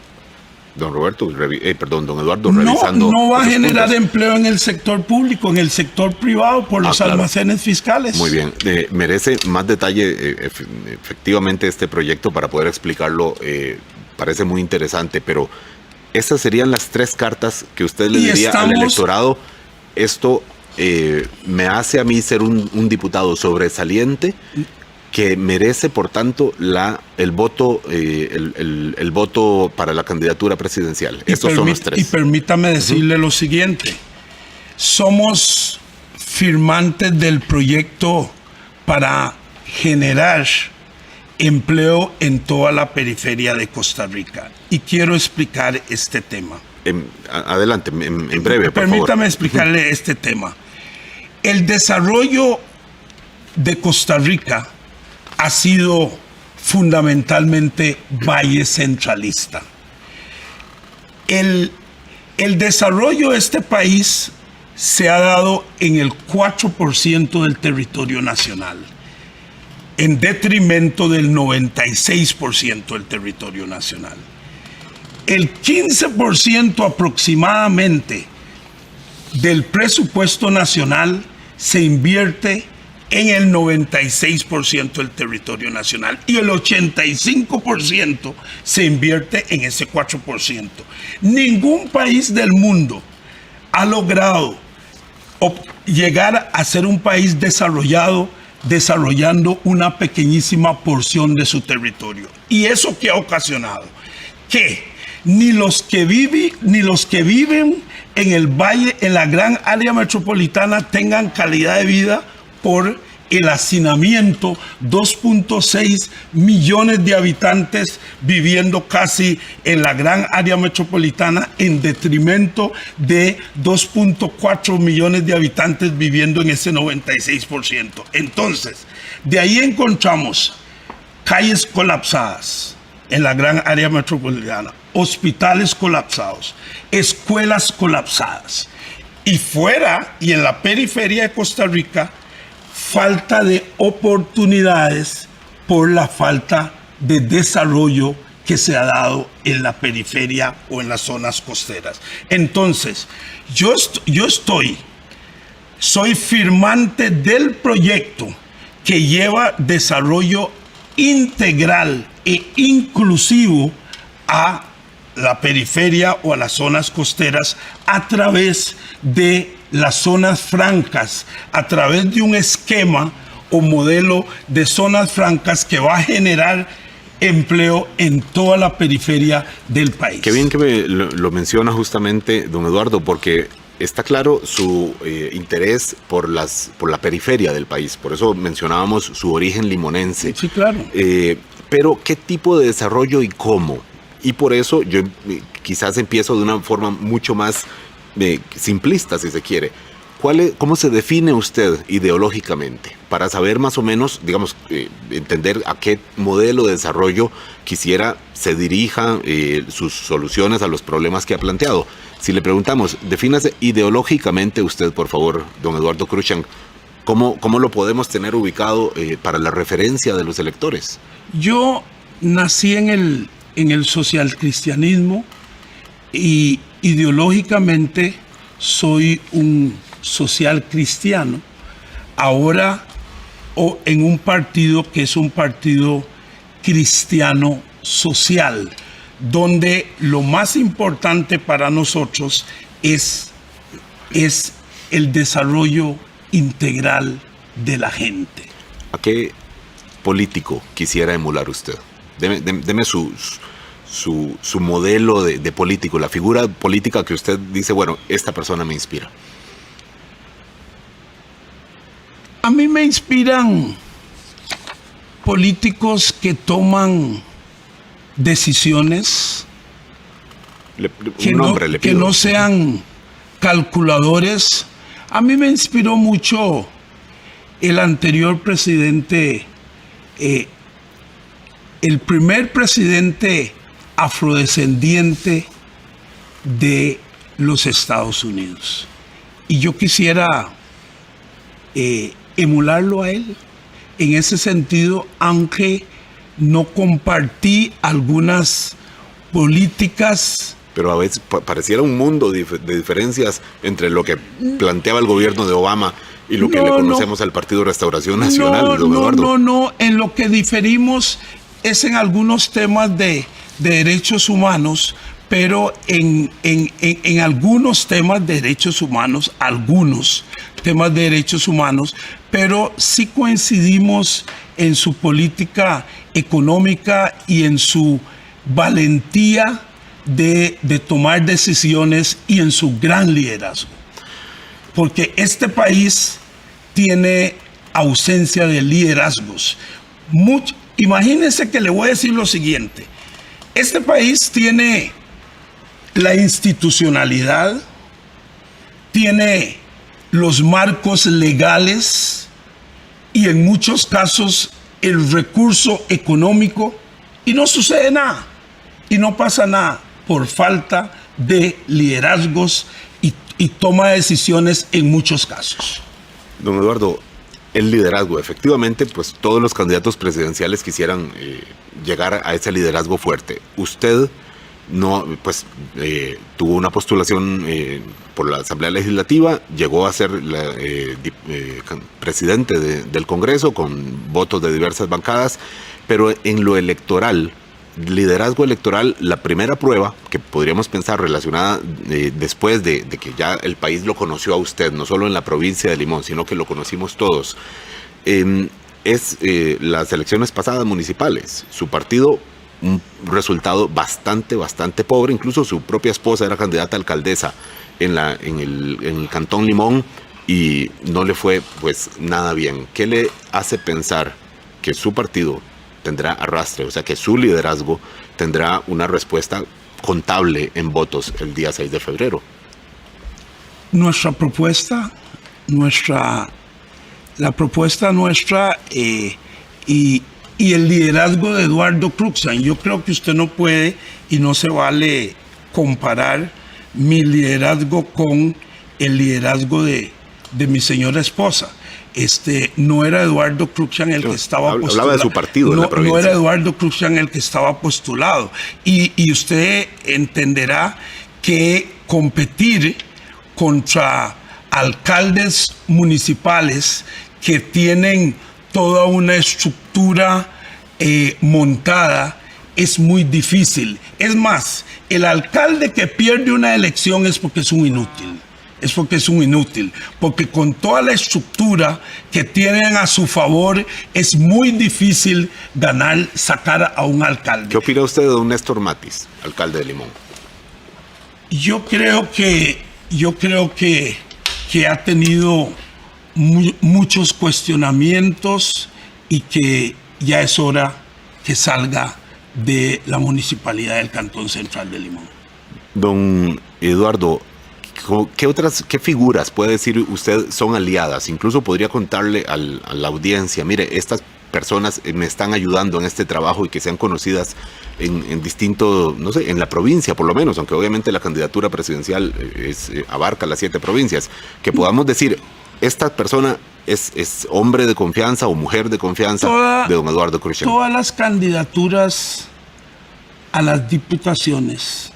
Don Eduardo, revisando.
No va a generar empleo en el sector público, en el sector privado por los almacenes fiscales.
Muy bien. Merece más detalle efectivamente este proyecto para poder explicarlo. Parece muy interesante, pero esas serían las 3 cartas que usted le diría al electorado. Esto me hace a mí ser un diputado sobresaliente que merece, por tanto, el voto para la candidatura presidencial. Estos son los 3.
Y permítame decirle lo siguiente. Somos firmantes del proyecto para generar empleo en toda la periferia de Costa Rica. Y quiero explicar este tema.
Adelante, en breve, por
Permítame
favor.
explicarle este tema. El desarrollo de Costa Rica ha sido fundamentalmente valle centralista. El desarrollo de este país se ha dado en el 4% del territorio nacional, en detrimento del 96% del territorio nacional. El 15% aproximadamente del presupuesto nacional se invierte en el 96% del territorio nacional y el 85% se invierte en ese 4%. Ningún país del mundo ha logrado llegar a ser un país desarrollado desarrollando una pequeñísima porción de su territorio. ¿Y eso qué ha ocasionado? Que ni los que viven en el valle, en la gran área metropolitana, tengan calidad de vida por el hacinamiento, 2.6 millones de habitantes viviendo casi en la gran área metropolitana, en detrimento de 2.4 millones de habitantes viviendo en ese 96%. Entonces, de ahí encontramos calles colapsadas en la gran área metropolitana, hospitales colapsados, escuelas colapsadas. Y fuera y en la periferia de Costa Rica, falta de oportunidades por la falta de desarrollo que se ha dado en la periferia o en las zonas costeras. Entonces, soy firmante del proyecto que lleva desarrollo integral e inclusivo a la periferia o a las zonas costeras a través de las zonas francas, a través de un esquema o modelo de zonas francas que va a generar empleo en toda la periferia del país.
Qué bien que lo menciona justamente, don Eduardo, porque está claro su interés por la periferia del país. Por eso mencionábamos su origen limonense.
Sí, claro.
Pero, ¿qué tipo de desarrollo y cómo? Y por eso yo quizás empiezo de una forma mucho más simplista, si se quiere. ¿Cómo se define usted ideológicamente? Para saber más o menos, digamos, entender a qué modelo de desarrollo quisiera se dirija sus soluciones a los problemas que ha planteado. Si le preguntamos, defínase ideológicamente usted, por favor, don Eduardo Cruickshank, ¿cómo lo podemos tener ubicado para la referencia de los electores?
Yo nací en el socialcristianismo y ideológicamente soy un social cristiano, ahora en un partido que es un partido cristiano social, donde lo más importante para nosotros es el desarrollo integral de la gente.
¿A qué político quisiera emular usted? Deme su modelo de político, la figura política que usted dice, bueno, esta persona me inspira.
A mí me inspiran políticos que toman decisiones que no sean calculadores. A mí me inspiró mucho el anterior presidente, el primer presidente afrodescendiente de los Estados Unidos. Y yo quisiera emularlo a él en ese sentido, aunque no compartí algunas políticas.
Pero a veces pareciera un mundo de diferencias entre lo que planteaba el gobierno de Obama y lo que le conocemos al Partido Restauración Nacional, don Eduardo.
No, en lo que diferimos es en algunos temas de derechos humanos, pero en algunos temas de derechos humanos, pero sí coincidimos en su política económica y en su valentía de tomar decisiones y en su gran liderazgo. Porque este país tiene ausencia de liderazgos. Imagínense que le voy a decir lo siguiente. Este país tiene la institucionalidad, tiene los marcos legales y en muchos casos el recurso económico y no sucede nada y no pasa nada por falta de liderazgos y toma de decisiones en muchos casos.
Don Eduardo, el liderazgo, efectivamente, pues todos los candidatos presidenciales quisieran llegar a ese liderazgo fuerte. Usted tuvo una postulación por la Asamblea Legislativa, llegó a ser presidente del Congreso con votos de diversas bancadas, pero en lo electoral, liderazgo electoral, la primera prueba que podríamos pensar relacionada después de que ya el país lo conoció a usted, no solo en la provincia de Limón, sino que lo conocimos todos, es las elecciones pasadas municipales. Su partido, un resultado bastante pobre. Incluso su propia esposa era candidata a alcaldesa en el Cantón Limón y no le fue pues nada bien. ¿Qué le hace pensar que su partido tendrá arrastre, o sea que su liderazgo tendrá una respuesta contable en votos el día 6 de febrero?
Nuestra propuesta, la propuesta nuestra y el liderazgo de Eduardo Cruxan, yo creo que usted no puede y no se vale comparar mi liderazgo con el liderazgo de mi señora esposa. No era Eduardo Cruxan el que estaba postulado. Hablaba
de su partido en la provincia.
No era Eduardo Cruxan el que estaba postulado. Y usted entenderá que competir contra alcaldes municipales que tienen toda una estructura montada es muy difícil. Es más, el alcalde que pierde una elección es porque es un inútil. Porque con toda la estructura que tienen a su favor es muy difícil sacar a un alcalde.
¿Qué opina usted de don Néstor Matis, alcalde de Limón?
Yo creo que ha tenido muchos cuestionamientos y que ya es hora que salga de la municipalidad del Cantón Central de Limón.
Don Eduardo, ¿qué figuras puede decir usted son aliadas? Incluso podría contarle a la audiencia, mire, estas personas me están ayudando en este trabajo y que sean conocidas en distinto, no sé, en la provincia por lo menos, aunque obviamente la candidatura presidencial abarca las 7 provincias, que podamos decir, esta persona es hombre de confianza o mujer de confianza de don Eduardo Cruxan.
Todas las candidaturas a las diputaciones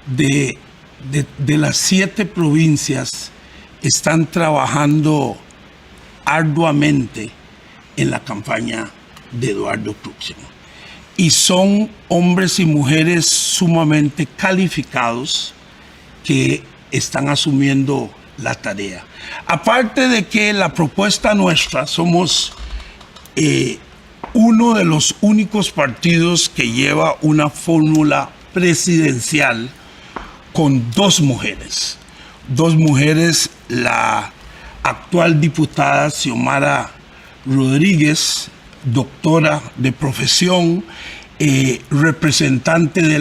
de las 7 provincias están trabajando arduamente en la campaña de Eduardo Cruxan. Y son hombres y mujeres sumamente calificados que están asumiendo la tarea. Aparte de que la propuesta nuestra, somos uno de los únicos partidos que lleva una fórmula presidencial con 2 mujeres. 2 mujeres, la actual diputada Xiomara Rodríguez, doctora de profesión, representante de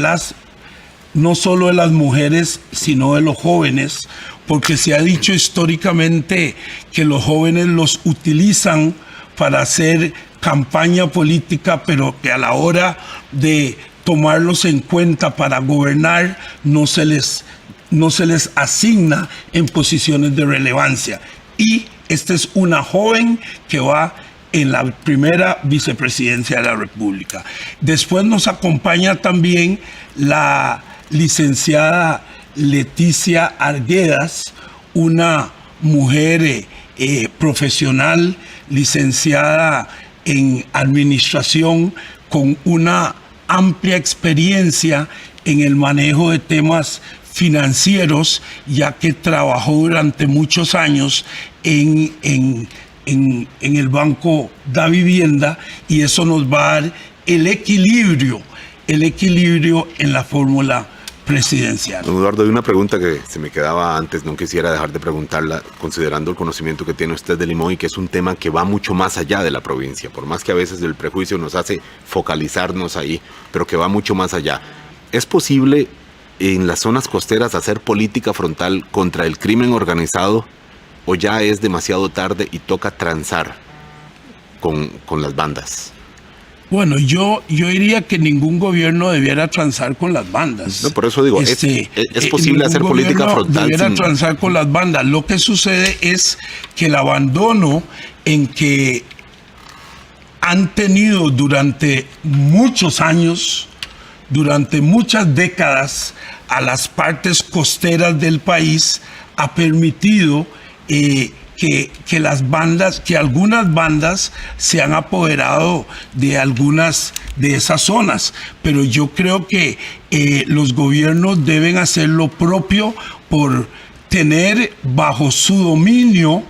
no solo de las mujeres, sino de los jóvenes, porque se ha dicho históricamente que los jóvenes los utilizan para hacer campaña política, pero que a la hora de tomarlos en cuenta para gobernar no se les asigna en posiciones de relevancia. Y esta es una joven que va en la primera vicepresidencia de la República. Después nos acompaña también la licenciada Leticia Arguedas, una mujer profesional, licenciada en administración, con una amplia experiencia en el manejo de temas financieros, ya que trabajó durante muchos años en el Banco da Vivienda, y eso nos va a dar el equilibrio en la fórmula presidencial.
Don Eduardo, hay una pregunta que se me quedaba antes, no quisiera dejar de preguntarla, considerando el conocimiento que tiene usted de Limón, y que es un tema que va mucho más allá de la provincia, por más que a veces el prejuicio nos hace focalizarnos ahí, pero que va mucho más allá. ¿Es posible en las zonas costeras hacer política frontal contra el crimen organizado, o ya es demasiado tarde y toca transar con las bandas?
Bueno, yo diría que ningún gobierno debiera transar con las bandas.
No, por eso digo, ¿es posible hacer política frontal?
Debiera transar con las bandas. Lo que sucede es que el abandono en que han tenido durante muchos años, durante muchas décadas, a las partes costeras del país, ha permitido que algunas bandas se han apoderado de algunas de esas zonas, pero yo creo que los gobiernos deben hacer lo propio por tener bajo su dominio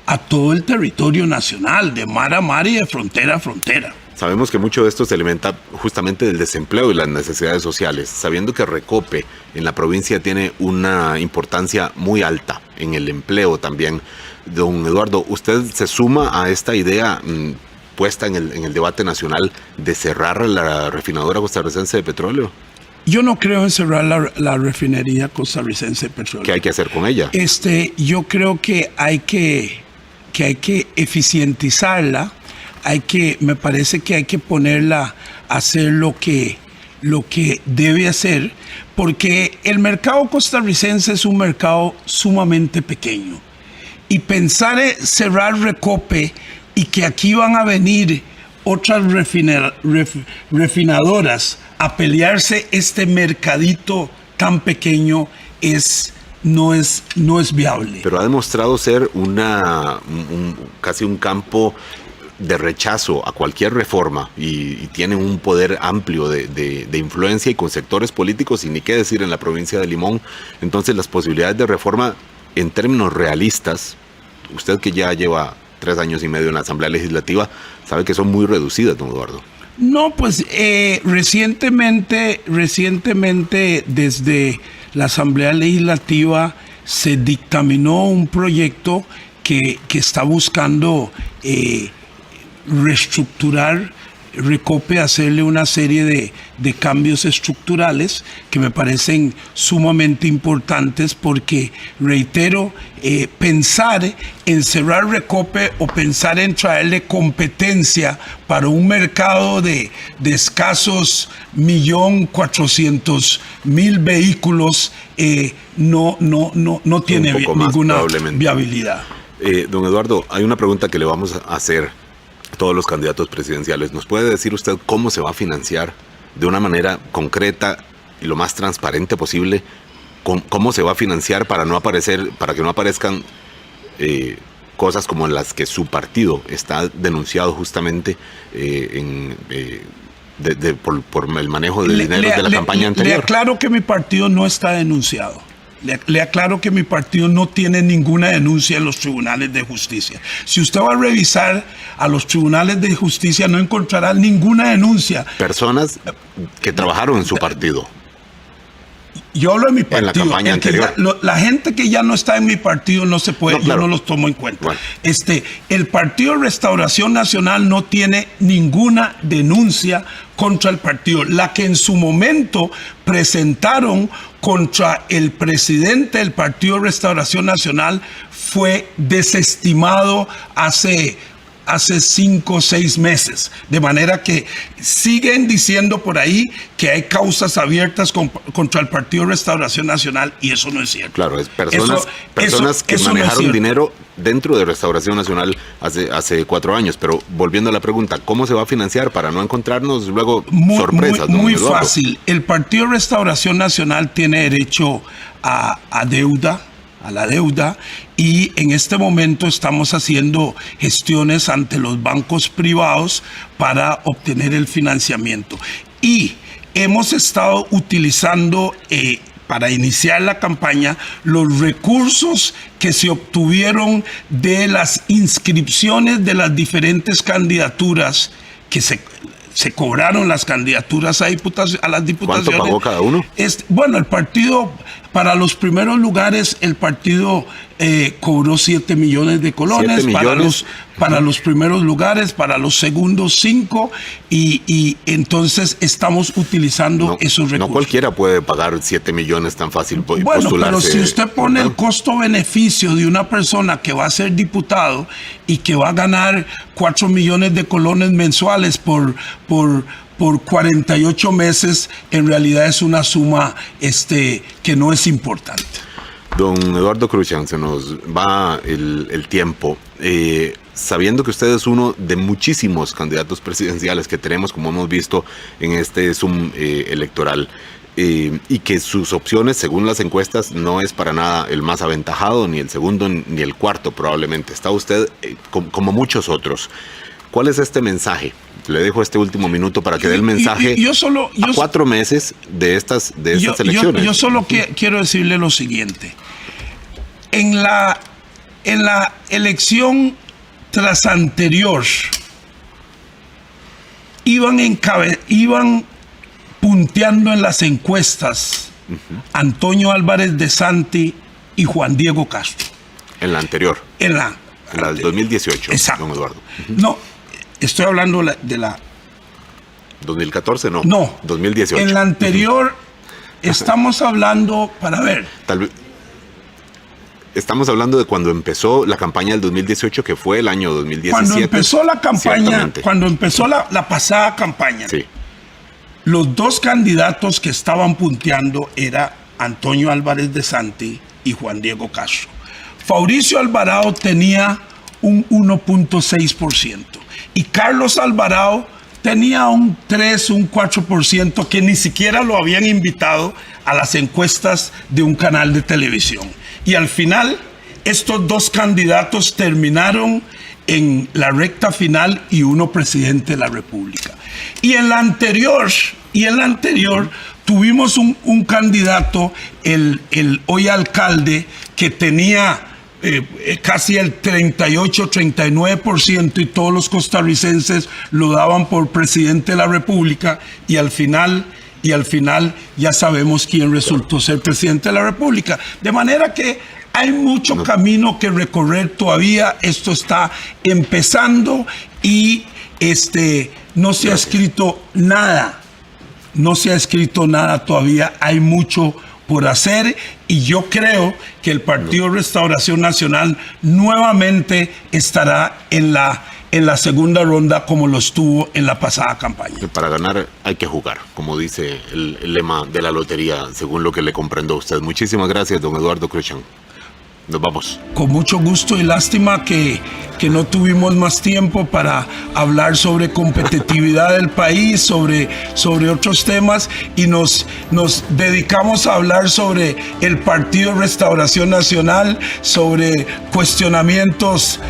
a todo el territorio nacional, de mar a mar y de frontera a frontera.
Sabemos que mucho de esto se alimenta justamente del desempleo y las necesidades sociales, sabiendo que Recope en la provincia tiene una importancia muy alta en el empleo también. Don Eduardo, ¿usted se suma a esta idea puesta en el debate nacional de cerrar la refinadora costarricense de petróleo?
Yo no creo en cerrar la refinería costarricense de petróleo.
¿Qué hay que hacer con ella?
Yo creo que hay que eficientizarla. Me parece que hay que ponerla a hacer lo que debe hacer, porque el mercado costarricense es un mercado sumamente pequeño. Y pensar en cerrar Recope y que aquí van a venir otras refinadoras a pelearse este mercadito tan pequeño no es viable.
Pero ha demostrado ser casi un campo de rechazo a cualquier reforma y tiene un poder amplio de influencia y con sectores políticos y ni qué decir en la provincia de Limón. Entonces las posibilidades de reforma en términos realistas, usted que ya lleva 3 años y medio en la Asamblea Legislativa, sabe que son muy reducidas, don Eduardo.
No, pues recientemente desde la Asamblea Legislativa se dictaminó un proyecto que está buscando reestructurar Recope, hacerle una serie de cambios estructurales que me parecen sumamente importantes porque, reitero, pensar en cerrar Recope o pensar en traerle competencia para un mercado de escasos 1.400.000 vehículos no tiene ninguna viabilidad.
Don Eduardo, hay una pregunta que le vamos a hacer a todos los candidatos presidenciales. ¿Nos puede decir usted cómo se va a financiar de una manera concreta y lo más transparente posible? ¿Cómo se va a financiar para que no aparezcan cosas como las que su partido está denunciado justamente por el manejo de dinero de la campaña anterior?
Le aclaro que mi partido no está denunciado. Le aclaro que mi partido no tiene ninguna denuncia en los tribunales de justicia. Si usted va a revisar a los tribunales de justicia, no encontrará ninguna denuncia.
Personas que trabajaron en su partido.
Yo hablo de mi partido.
En la campaña anterior.
La gente que ya no está en mi partido no se puede, yo no los tomo en cuenta. Bueno. El Partido Restauración Nacional no tiene ninguna denuncia contra el partido. La que en su momento presentaron contra el presidente del Partido Restauración Nacional fue desestimado hace 5 o 6 meses, de manera que siguen diciendo por ahí que hay causas abiertas contra el Partido Restauración Nacional y eso no es cierto.
Claro, es personas que manejaron dinero dentro de Restauración Nacional hace 4 años, pero volviendo a la pregunta, ¿cómo se va a financiar para no encontrarnos luego sorpresas?
Muy fácil, el Partido Restauración Nacional tiene derecho a la deuda y en este momento estamos haciendo gestiones ante los bancos privados para obtener el financiamiento y hemos estado utilizando para iniciar la campaña los recursos que se obtuvieron de las inscripciones de las diferentes candidaturas que se cobraron las candidaturas a las diputaciones.
¿Cuánto pagó cada uno?
Bueno, el partido, para los primeros lugares, el partido cobró 7 millones de colones.
7 millones.
Para los primeros lugares, para los segundos 5, y entonces estamos utilizando esos recursos.
No cualquiera puede pagar 7 millones tan fácil postularse.
Bueno, pero si usted pone el costo-beneficio de una persona que va a ser diputado y que va a ganar 4 millones de colones mensuales por 48 meses, en realidad es una suma que no es importante.
Don Eduardo Cruzan, se nos va el tiempo. Sabiendo que usted es uno de muchísimos candidatos presidenciales que tenemos, como hemos visto en este Zoom electoral, y que sus opciones, según las encuestas, no es para nada el más aventajado, ni el segundo, ni el cuarto probablemente. Está usted como muchos otros. ¿Cuál es este mensaje? Le dejo este último minuto para que dé el mensaje a 4 meses de estas elecciones.
Yo solo quiero decirle lo siguiente. En la En la elección tras anterior, iban punteando en las encuestas Antonio Álvarez de Santi y Juan Diego Castro.
En la anterior.
En la
del 2018,
exacto.
don Eduardo.
No, estoy hablando de la...
2014, no.
No.
2018.
En la anterior estamos hablando, para ver.
Tal vez... Estamos hablando de cuando empezó la campaña del 2018, que fue el año 2017.
Cuando empezó la campaña, cuando empezó la pasada campaña,
sí.
Los dos candidatos que estaban punteando era Antonio Álvarez de Santi y Juan Diego Castro. Fabricio Alvarado tenía un 1.6% y Carlos Alvarado tenía un 3, un 4% que ni siquiera lo habían invitado a las encuestas de un canal de televisión. Y al final, estos dos candidatos terminaron en la recta final y uno presidente de la República. Y en la anterior tuvimos un candidato, el hoy alcalde, que tenía casi el 38-39% y todos los costarricenses lo daban por presidente de la República y al final ya sabemos quién resultó ser presidente de la República. De manera que hay mucho camino que recorrer todavía. Esto está empezando y no se ha escrito nada. No se ha escrito nada todavía. Hay mucho por hacer y yo creo que el Partido Restauración Nacional nuevamente estará en la segunda ronda como lo estuvo en la pasada campaña.
Para ganar hay que jugar, como dice el lema de la lotería, según lo que le comprendo a usted. Muchísimas gracias, don Eduardo Cruxan. Nos vamos.
Con mucho gusto y lástima que no tuvimos más tiempo para hablar sobre competitividad del país, sobre otros temas y nos dedicamos a hablar sobre el Partido Restauración Nacional, sobre cuestionamientos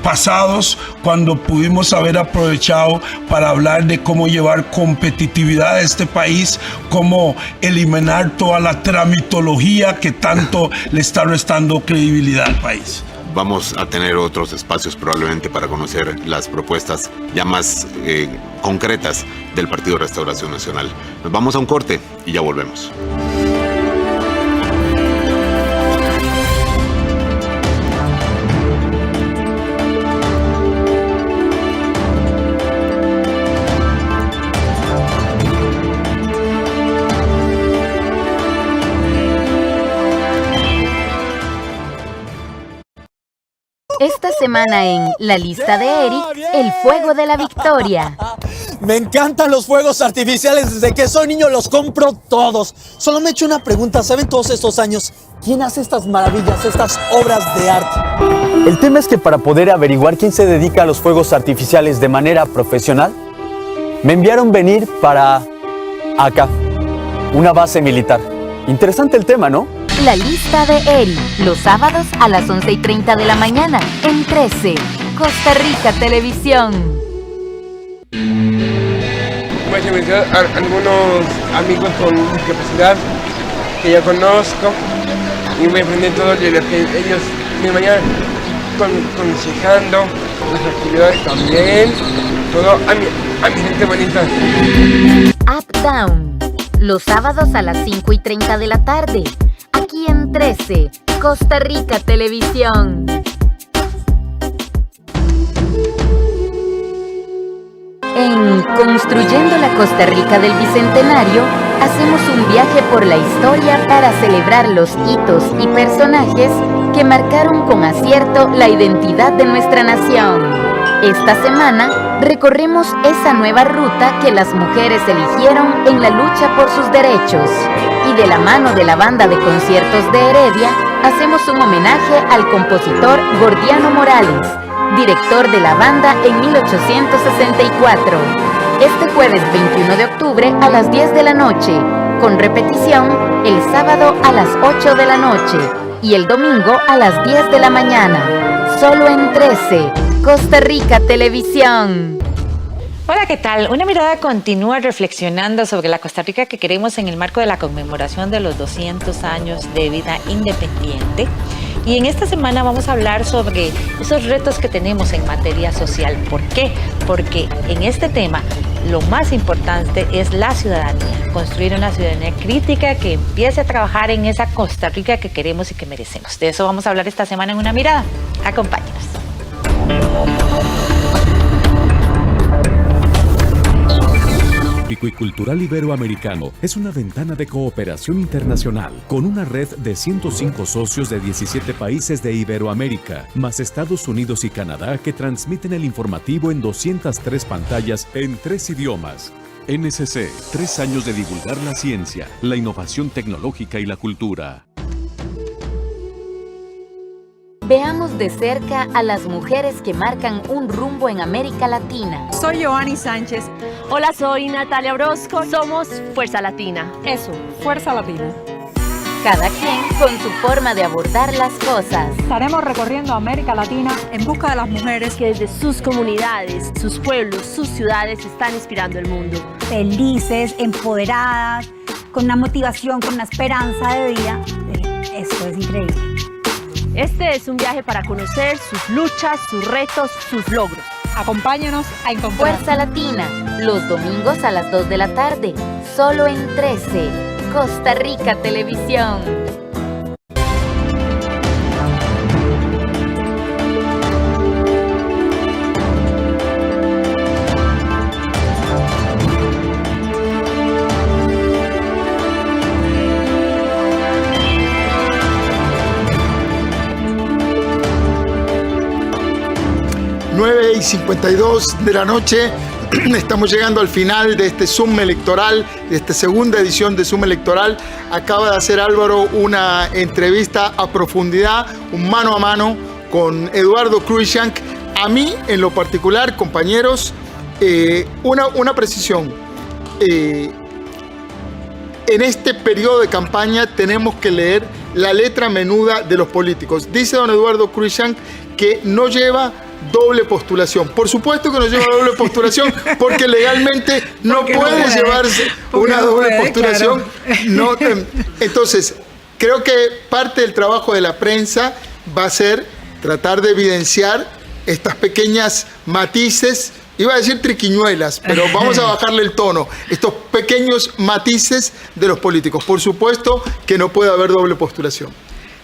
pasados, cuando pudimos haber aprovechado para hablar de cómo llevar competitividad a este país, cómo eliminar toda la tramitología que tanto le está restando credibilidad al país.
Vamos a tener otros espacios probablemente para conocer las propuestas ya más concretas del Partido Restauración Nacional. Nos vamos a un corte y ya volvemos.
Esta semana en La Lista de Eric, el fuego de la victoria.
Me encantan los fuegos artificiales, desde que soy niño los compro todos. Solo me he hecho una pregunta, ¿saben todos estos años quién hace estas maravillas, estas obras de arte?
El tema es que para poder averiguar quién se dedica a los fuegos artificiales de manera profesional, me enviaron venir para acá, una base militar. Interesante el tema, ¿no?
La Lista de Eric, los sábados a las 11:30 de la mañana, en 13, Costa Rica Televisión.
Muchas gracias a algunos amigos con discapacidad que ya conozco y me aprenden todo lo que ellos me vayan aconsejando, las actividades también, todo a mi gente bonita.
Up Down, los sábados a las 5:30 de la tarde. Aquí en 13, Costa Rica Televisión. En Construyendo la Costa Rica del Bicentenario, hacemos un viaje por la historia para celebrar los hitos y personajes que marcaron con acierto la identidad de nuestra nación. Esta semana recorremos esa nueva ruta que las mujeres eligieron en la lucha por sus derechos. Y de la mano de la Banda de Conciertos de Heredia, hacemos un homenaje al compositor Gordiano Morales, director de la banda en 1864. Este jueves 21 de octubre a las 10 de la noche, con repetición el sábado a las 8 de la noche y el domingo a las 10 de la mañana. Solo en 13, Costa Rica Televisión.
Hola, ¿qué tal? Una mirada continúa reflexionando sobre la Costa Rica que queremos en el marco de la conmemoración de los 200 años de vida independiente. Y en esta semana vamos a hablar sobre esos retos que tenemos en materia social. ¿Por qué? Porque en este tema lo más importante es la ciudadanía, construir una ciudadanía crítica que empiece a trabajar en esa Costa Rica que queremos y que merecemos. De eso vamos a hablar esta semana en Una Mirada. Acompáñenos.
Y Cultural Iberoamericano es una ventana de cooperación internacional con una red de 105 socios de 17 países de Iberoamérica, más Estados Unidos y Canadá, que transmiten el informativo en 203 pantallas en 3 idiomas. NSC, 3 años de divulgar la ciencia, la innovación tecnológica y la cultura.
Veamos de cerca a las mujeres que marcan un rumbo en América Latina.
Soy Joanny Sánchez.
Hola, soy Natalia Orozco. Somos Fuerza Latina.
Eso, Fuerza Latina.
Cada quien con su forma de abordar las cosas.
Estaremos recorriendo América Latina en busca de las mujeres
que desde sus comunidades, sus pueblos, sus ciudades están inspirando el mundo.
Felices, empoderadas, con una motivación, con una esperanza de vida. Esto es increíble.
Este es un viaje para conocer sus luchas, sus retos, sus logros.
Acompáñanos a encontrar
Fuerza Latina, los domingos a las 2 de la tarde, solo en 13, Costa Rica Televisión.
y 52 de la noche, estamos llegando al final de este Zoom electoral, de esta segunda edición de Zoom electoral. Acaba de hacer Álvaro una entrevista a profundidad, un mano a mano con Eduardo Cruikshank. A mí, en lo particular, compañeros, una precisión. En este periodo de campaña tenemos que leer la letra menuda de los políticos. Dice don Eduardo Cruikshank que no lleva doble postulación. Por supuesto que no lleva doble postulación, porque legalmente no puede llevarse una doble postulación. Claro. No, entonces, creo que parte del trabajo de la prensa va a ser tratar de evidenciar estas pequeñas matices, iba a decir triquiñuelas, pero vamos a bajarle el tono, estos pequeños matices de los políticos. Por supuesto que no puede haber doble postulación.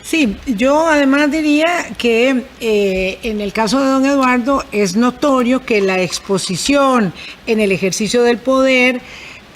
Sí, yo además diría que en el caso de don Eduardo es notorio que la exposición en el ejercicio del poder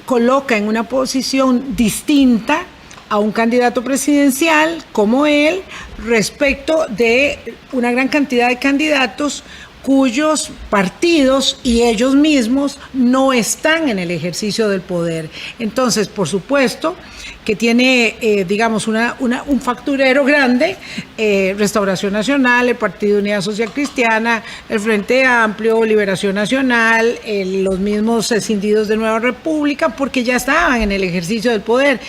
coloca en una posición distinta a un candidato presidencial como él respecto de una gran cantidad de candidatos cuyos partidos y ellos mismos no están en el ejercicio del poder. Entonces, por supuesto que tiene, digamos, un facturero grande, Restauración Nacional, el Partido Unidad Social Cristiana, el Frente Amplio, Liberación Nacional, los mismos escindidos de Nueva República, porque ya estaban en el ejercicio del poder.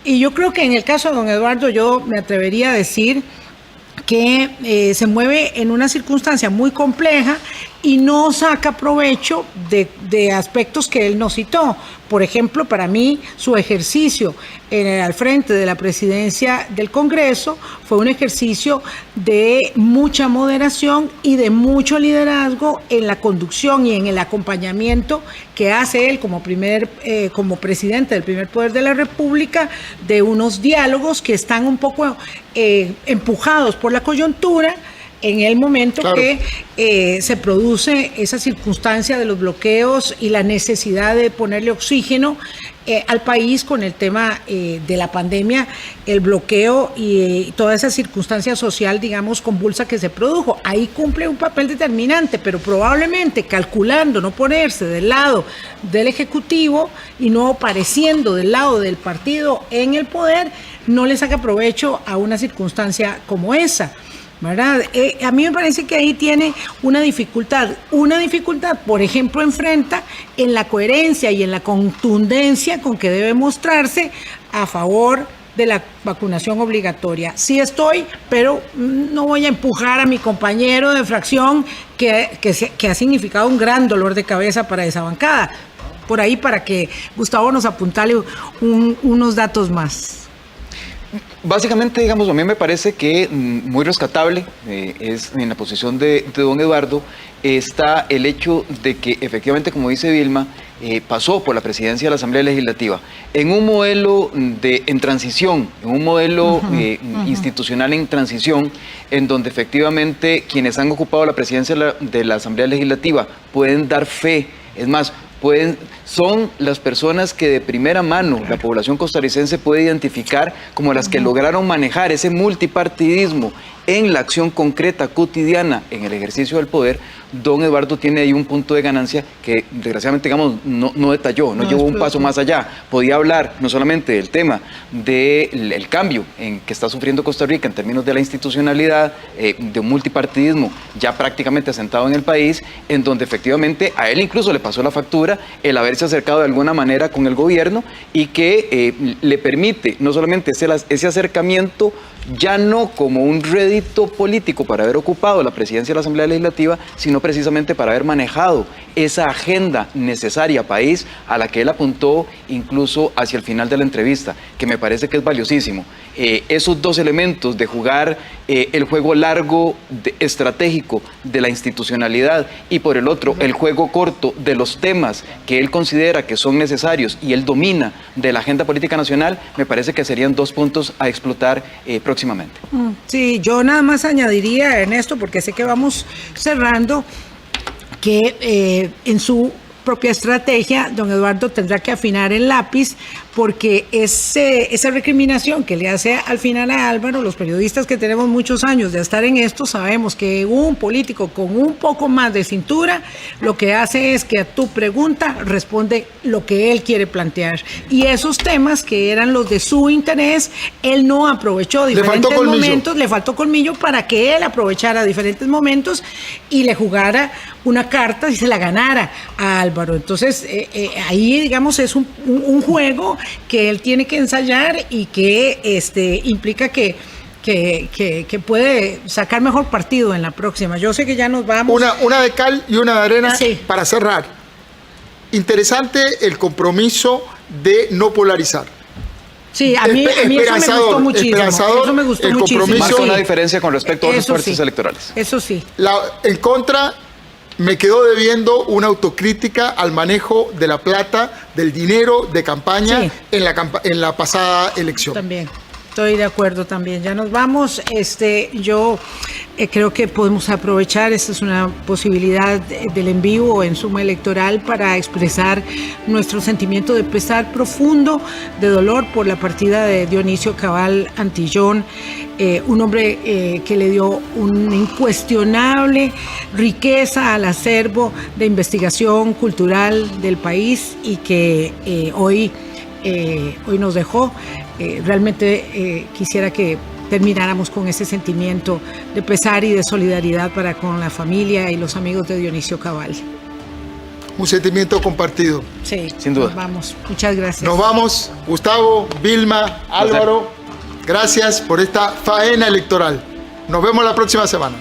Y yo creo que en el caso de don Eduardo, yo me atrevería a decir que se mueve en una circunstancia muy compleja y no saca provecho de aspectos que él no citó. Por ejemplo, para mí, su ejercicio al frente de la presidencia del Congreso fue un ejercicio de mucha moderación y de mucho liderazgo en la conducción y en el acompañamiento que hace él como presidente del primer poder de la República, de unos diálogos que están un poco empujados por la coyuntura, en el momento claro. que se produce esa circunstancia de los bloqueos y la necesidad de ponerle oxígeno al país con el tema de la pandemia, el bloqueo y toda esa circunstancia social, digamos, convulsa que se produjo. Ahí cumple un papel determinante, pero probablemente calculando no ponerse del lado del Ejecutivo y no apareciendo del lado del partido en el poder, no le saca provecho a una circunstancia como esa, ¿verdad? A mí me parece que ahí tiene una dificultad, por ejemplo, enfrenta en la coherencia y en la contundencia con que debe mostrarse a favor de la vacunación obligatoria. Sí estoy, pero no voy a empujar a mi compañero de fracción que ha significado un gran dolor de cabeza para esa bancada. Por ahí para que Gustavo nos apuntale unos datos más.
Básicamente, digamos, a mí me parece que muy rescatable es en la posición de don Eduardo está el hecho de que efectivamente, como dice Vilma, pasó por la presidencia de la Asamblea Legislativa en un modelo en transición, en un modelo institucional en transición, en donde efectivamente quienes han ocupado la presidencia de la Asamblea Legislativa pueden dar fe, es más, son las personas que de primera mano la población costarricense puede identificar como las que lograron manejar ese multipartidismo en la acción concreta, cotidiana, en el ejercicio del poder. Don Eduardo tiene ahí un punto de ganancia que desgraciadamente, digamos, no detalló, no llevó un paso más allá. Podía hablar no solamente del tema del cambio en que está sufriendo Costa Rica en términos de la institucionalidad, de un multipartidismo ya prácticamente asentado en el país, en donde efectivamente a él incluso le pasó la factura el haberse acercado de alguna manera con el gobierno y que le permite no solamente ese acercamiento, ya no como un rédito político para haber ocupado la presidencia de la Asamblea Legislativa, sino precisamente para haber manejado esa agenda necesaria país a la que él apuntó incluso hacia el final de la entrevista, que me parece que es valiosísimo. Esos dos elementos de jugar el juego largo estratégico de la institucionalidad y por el otro el juego corto de los temas que él considera que son necesarios y él domina de la agenda política nacional, me parece que serían dos puntos a explotar próximamente.
Sí, yo nada más añadiría, Ernesto, porque sé que vamos cerrando, que en su propia estrategia, don Eduardo tendrá que afinar el lápiz, porque esa recriminación que le hace al final a Álvaro, los periodistas que tenemos muchos años de estar en esto, sabemos que un político con un poco más de cintura, lo que hace es que a tu pregunta responde lo que él quiere plantear. Y esos temas que eran los de su interés, él no aprovechó diferentes momentos, le faltó colmillo para que él aprovechara diferentes momentos y le jugara una carta y se la ganara a Álvaro. Entonces, ahí, digamos, es un juego que él tiene que ensayar y que implica que puede sacar mejor partido en la próxima. Yo sé que ya nos vamos.
Una de cal y una de arena para cerrar. Interesante el compromiso de no polarizar.
Sí, a mí eso me gustó muchísimo. Eso me gustó muchísimo.
Marca una diferencia con respecto a otros fuerzas electorales.
Eso sí.
En contra, me quedó debiendo una autocrítica al manejo de la plata, del dinero de campaña en la pasada elección.
También, estoy de acuerdo también. Ya nos vamos. Yo creo que podemos aprovechar, esta es una posibilidad del en vivo en Suma Electoral para expresar nuestro sentimiento de pesar profundo, de dolor por la partida de Dionisio Cabal Antillón, un hombre que le dio una incuestionable riqueza al acervo de investigación cultural del país y que hoy nos dejó. Realmente quisiera que termináramos con ese sentimiento de pesar y de solidaridad para con la familia y los amigos de Dionisio Cabal.
Un sentimiento compartido.
Sí,
sin duda.
Nos vamos. Muchas gracias.
Nos vamos. Gustavo, Vilma, Álvaro, gracias por esta faena electoral. Nos vemos la próxima semana.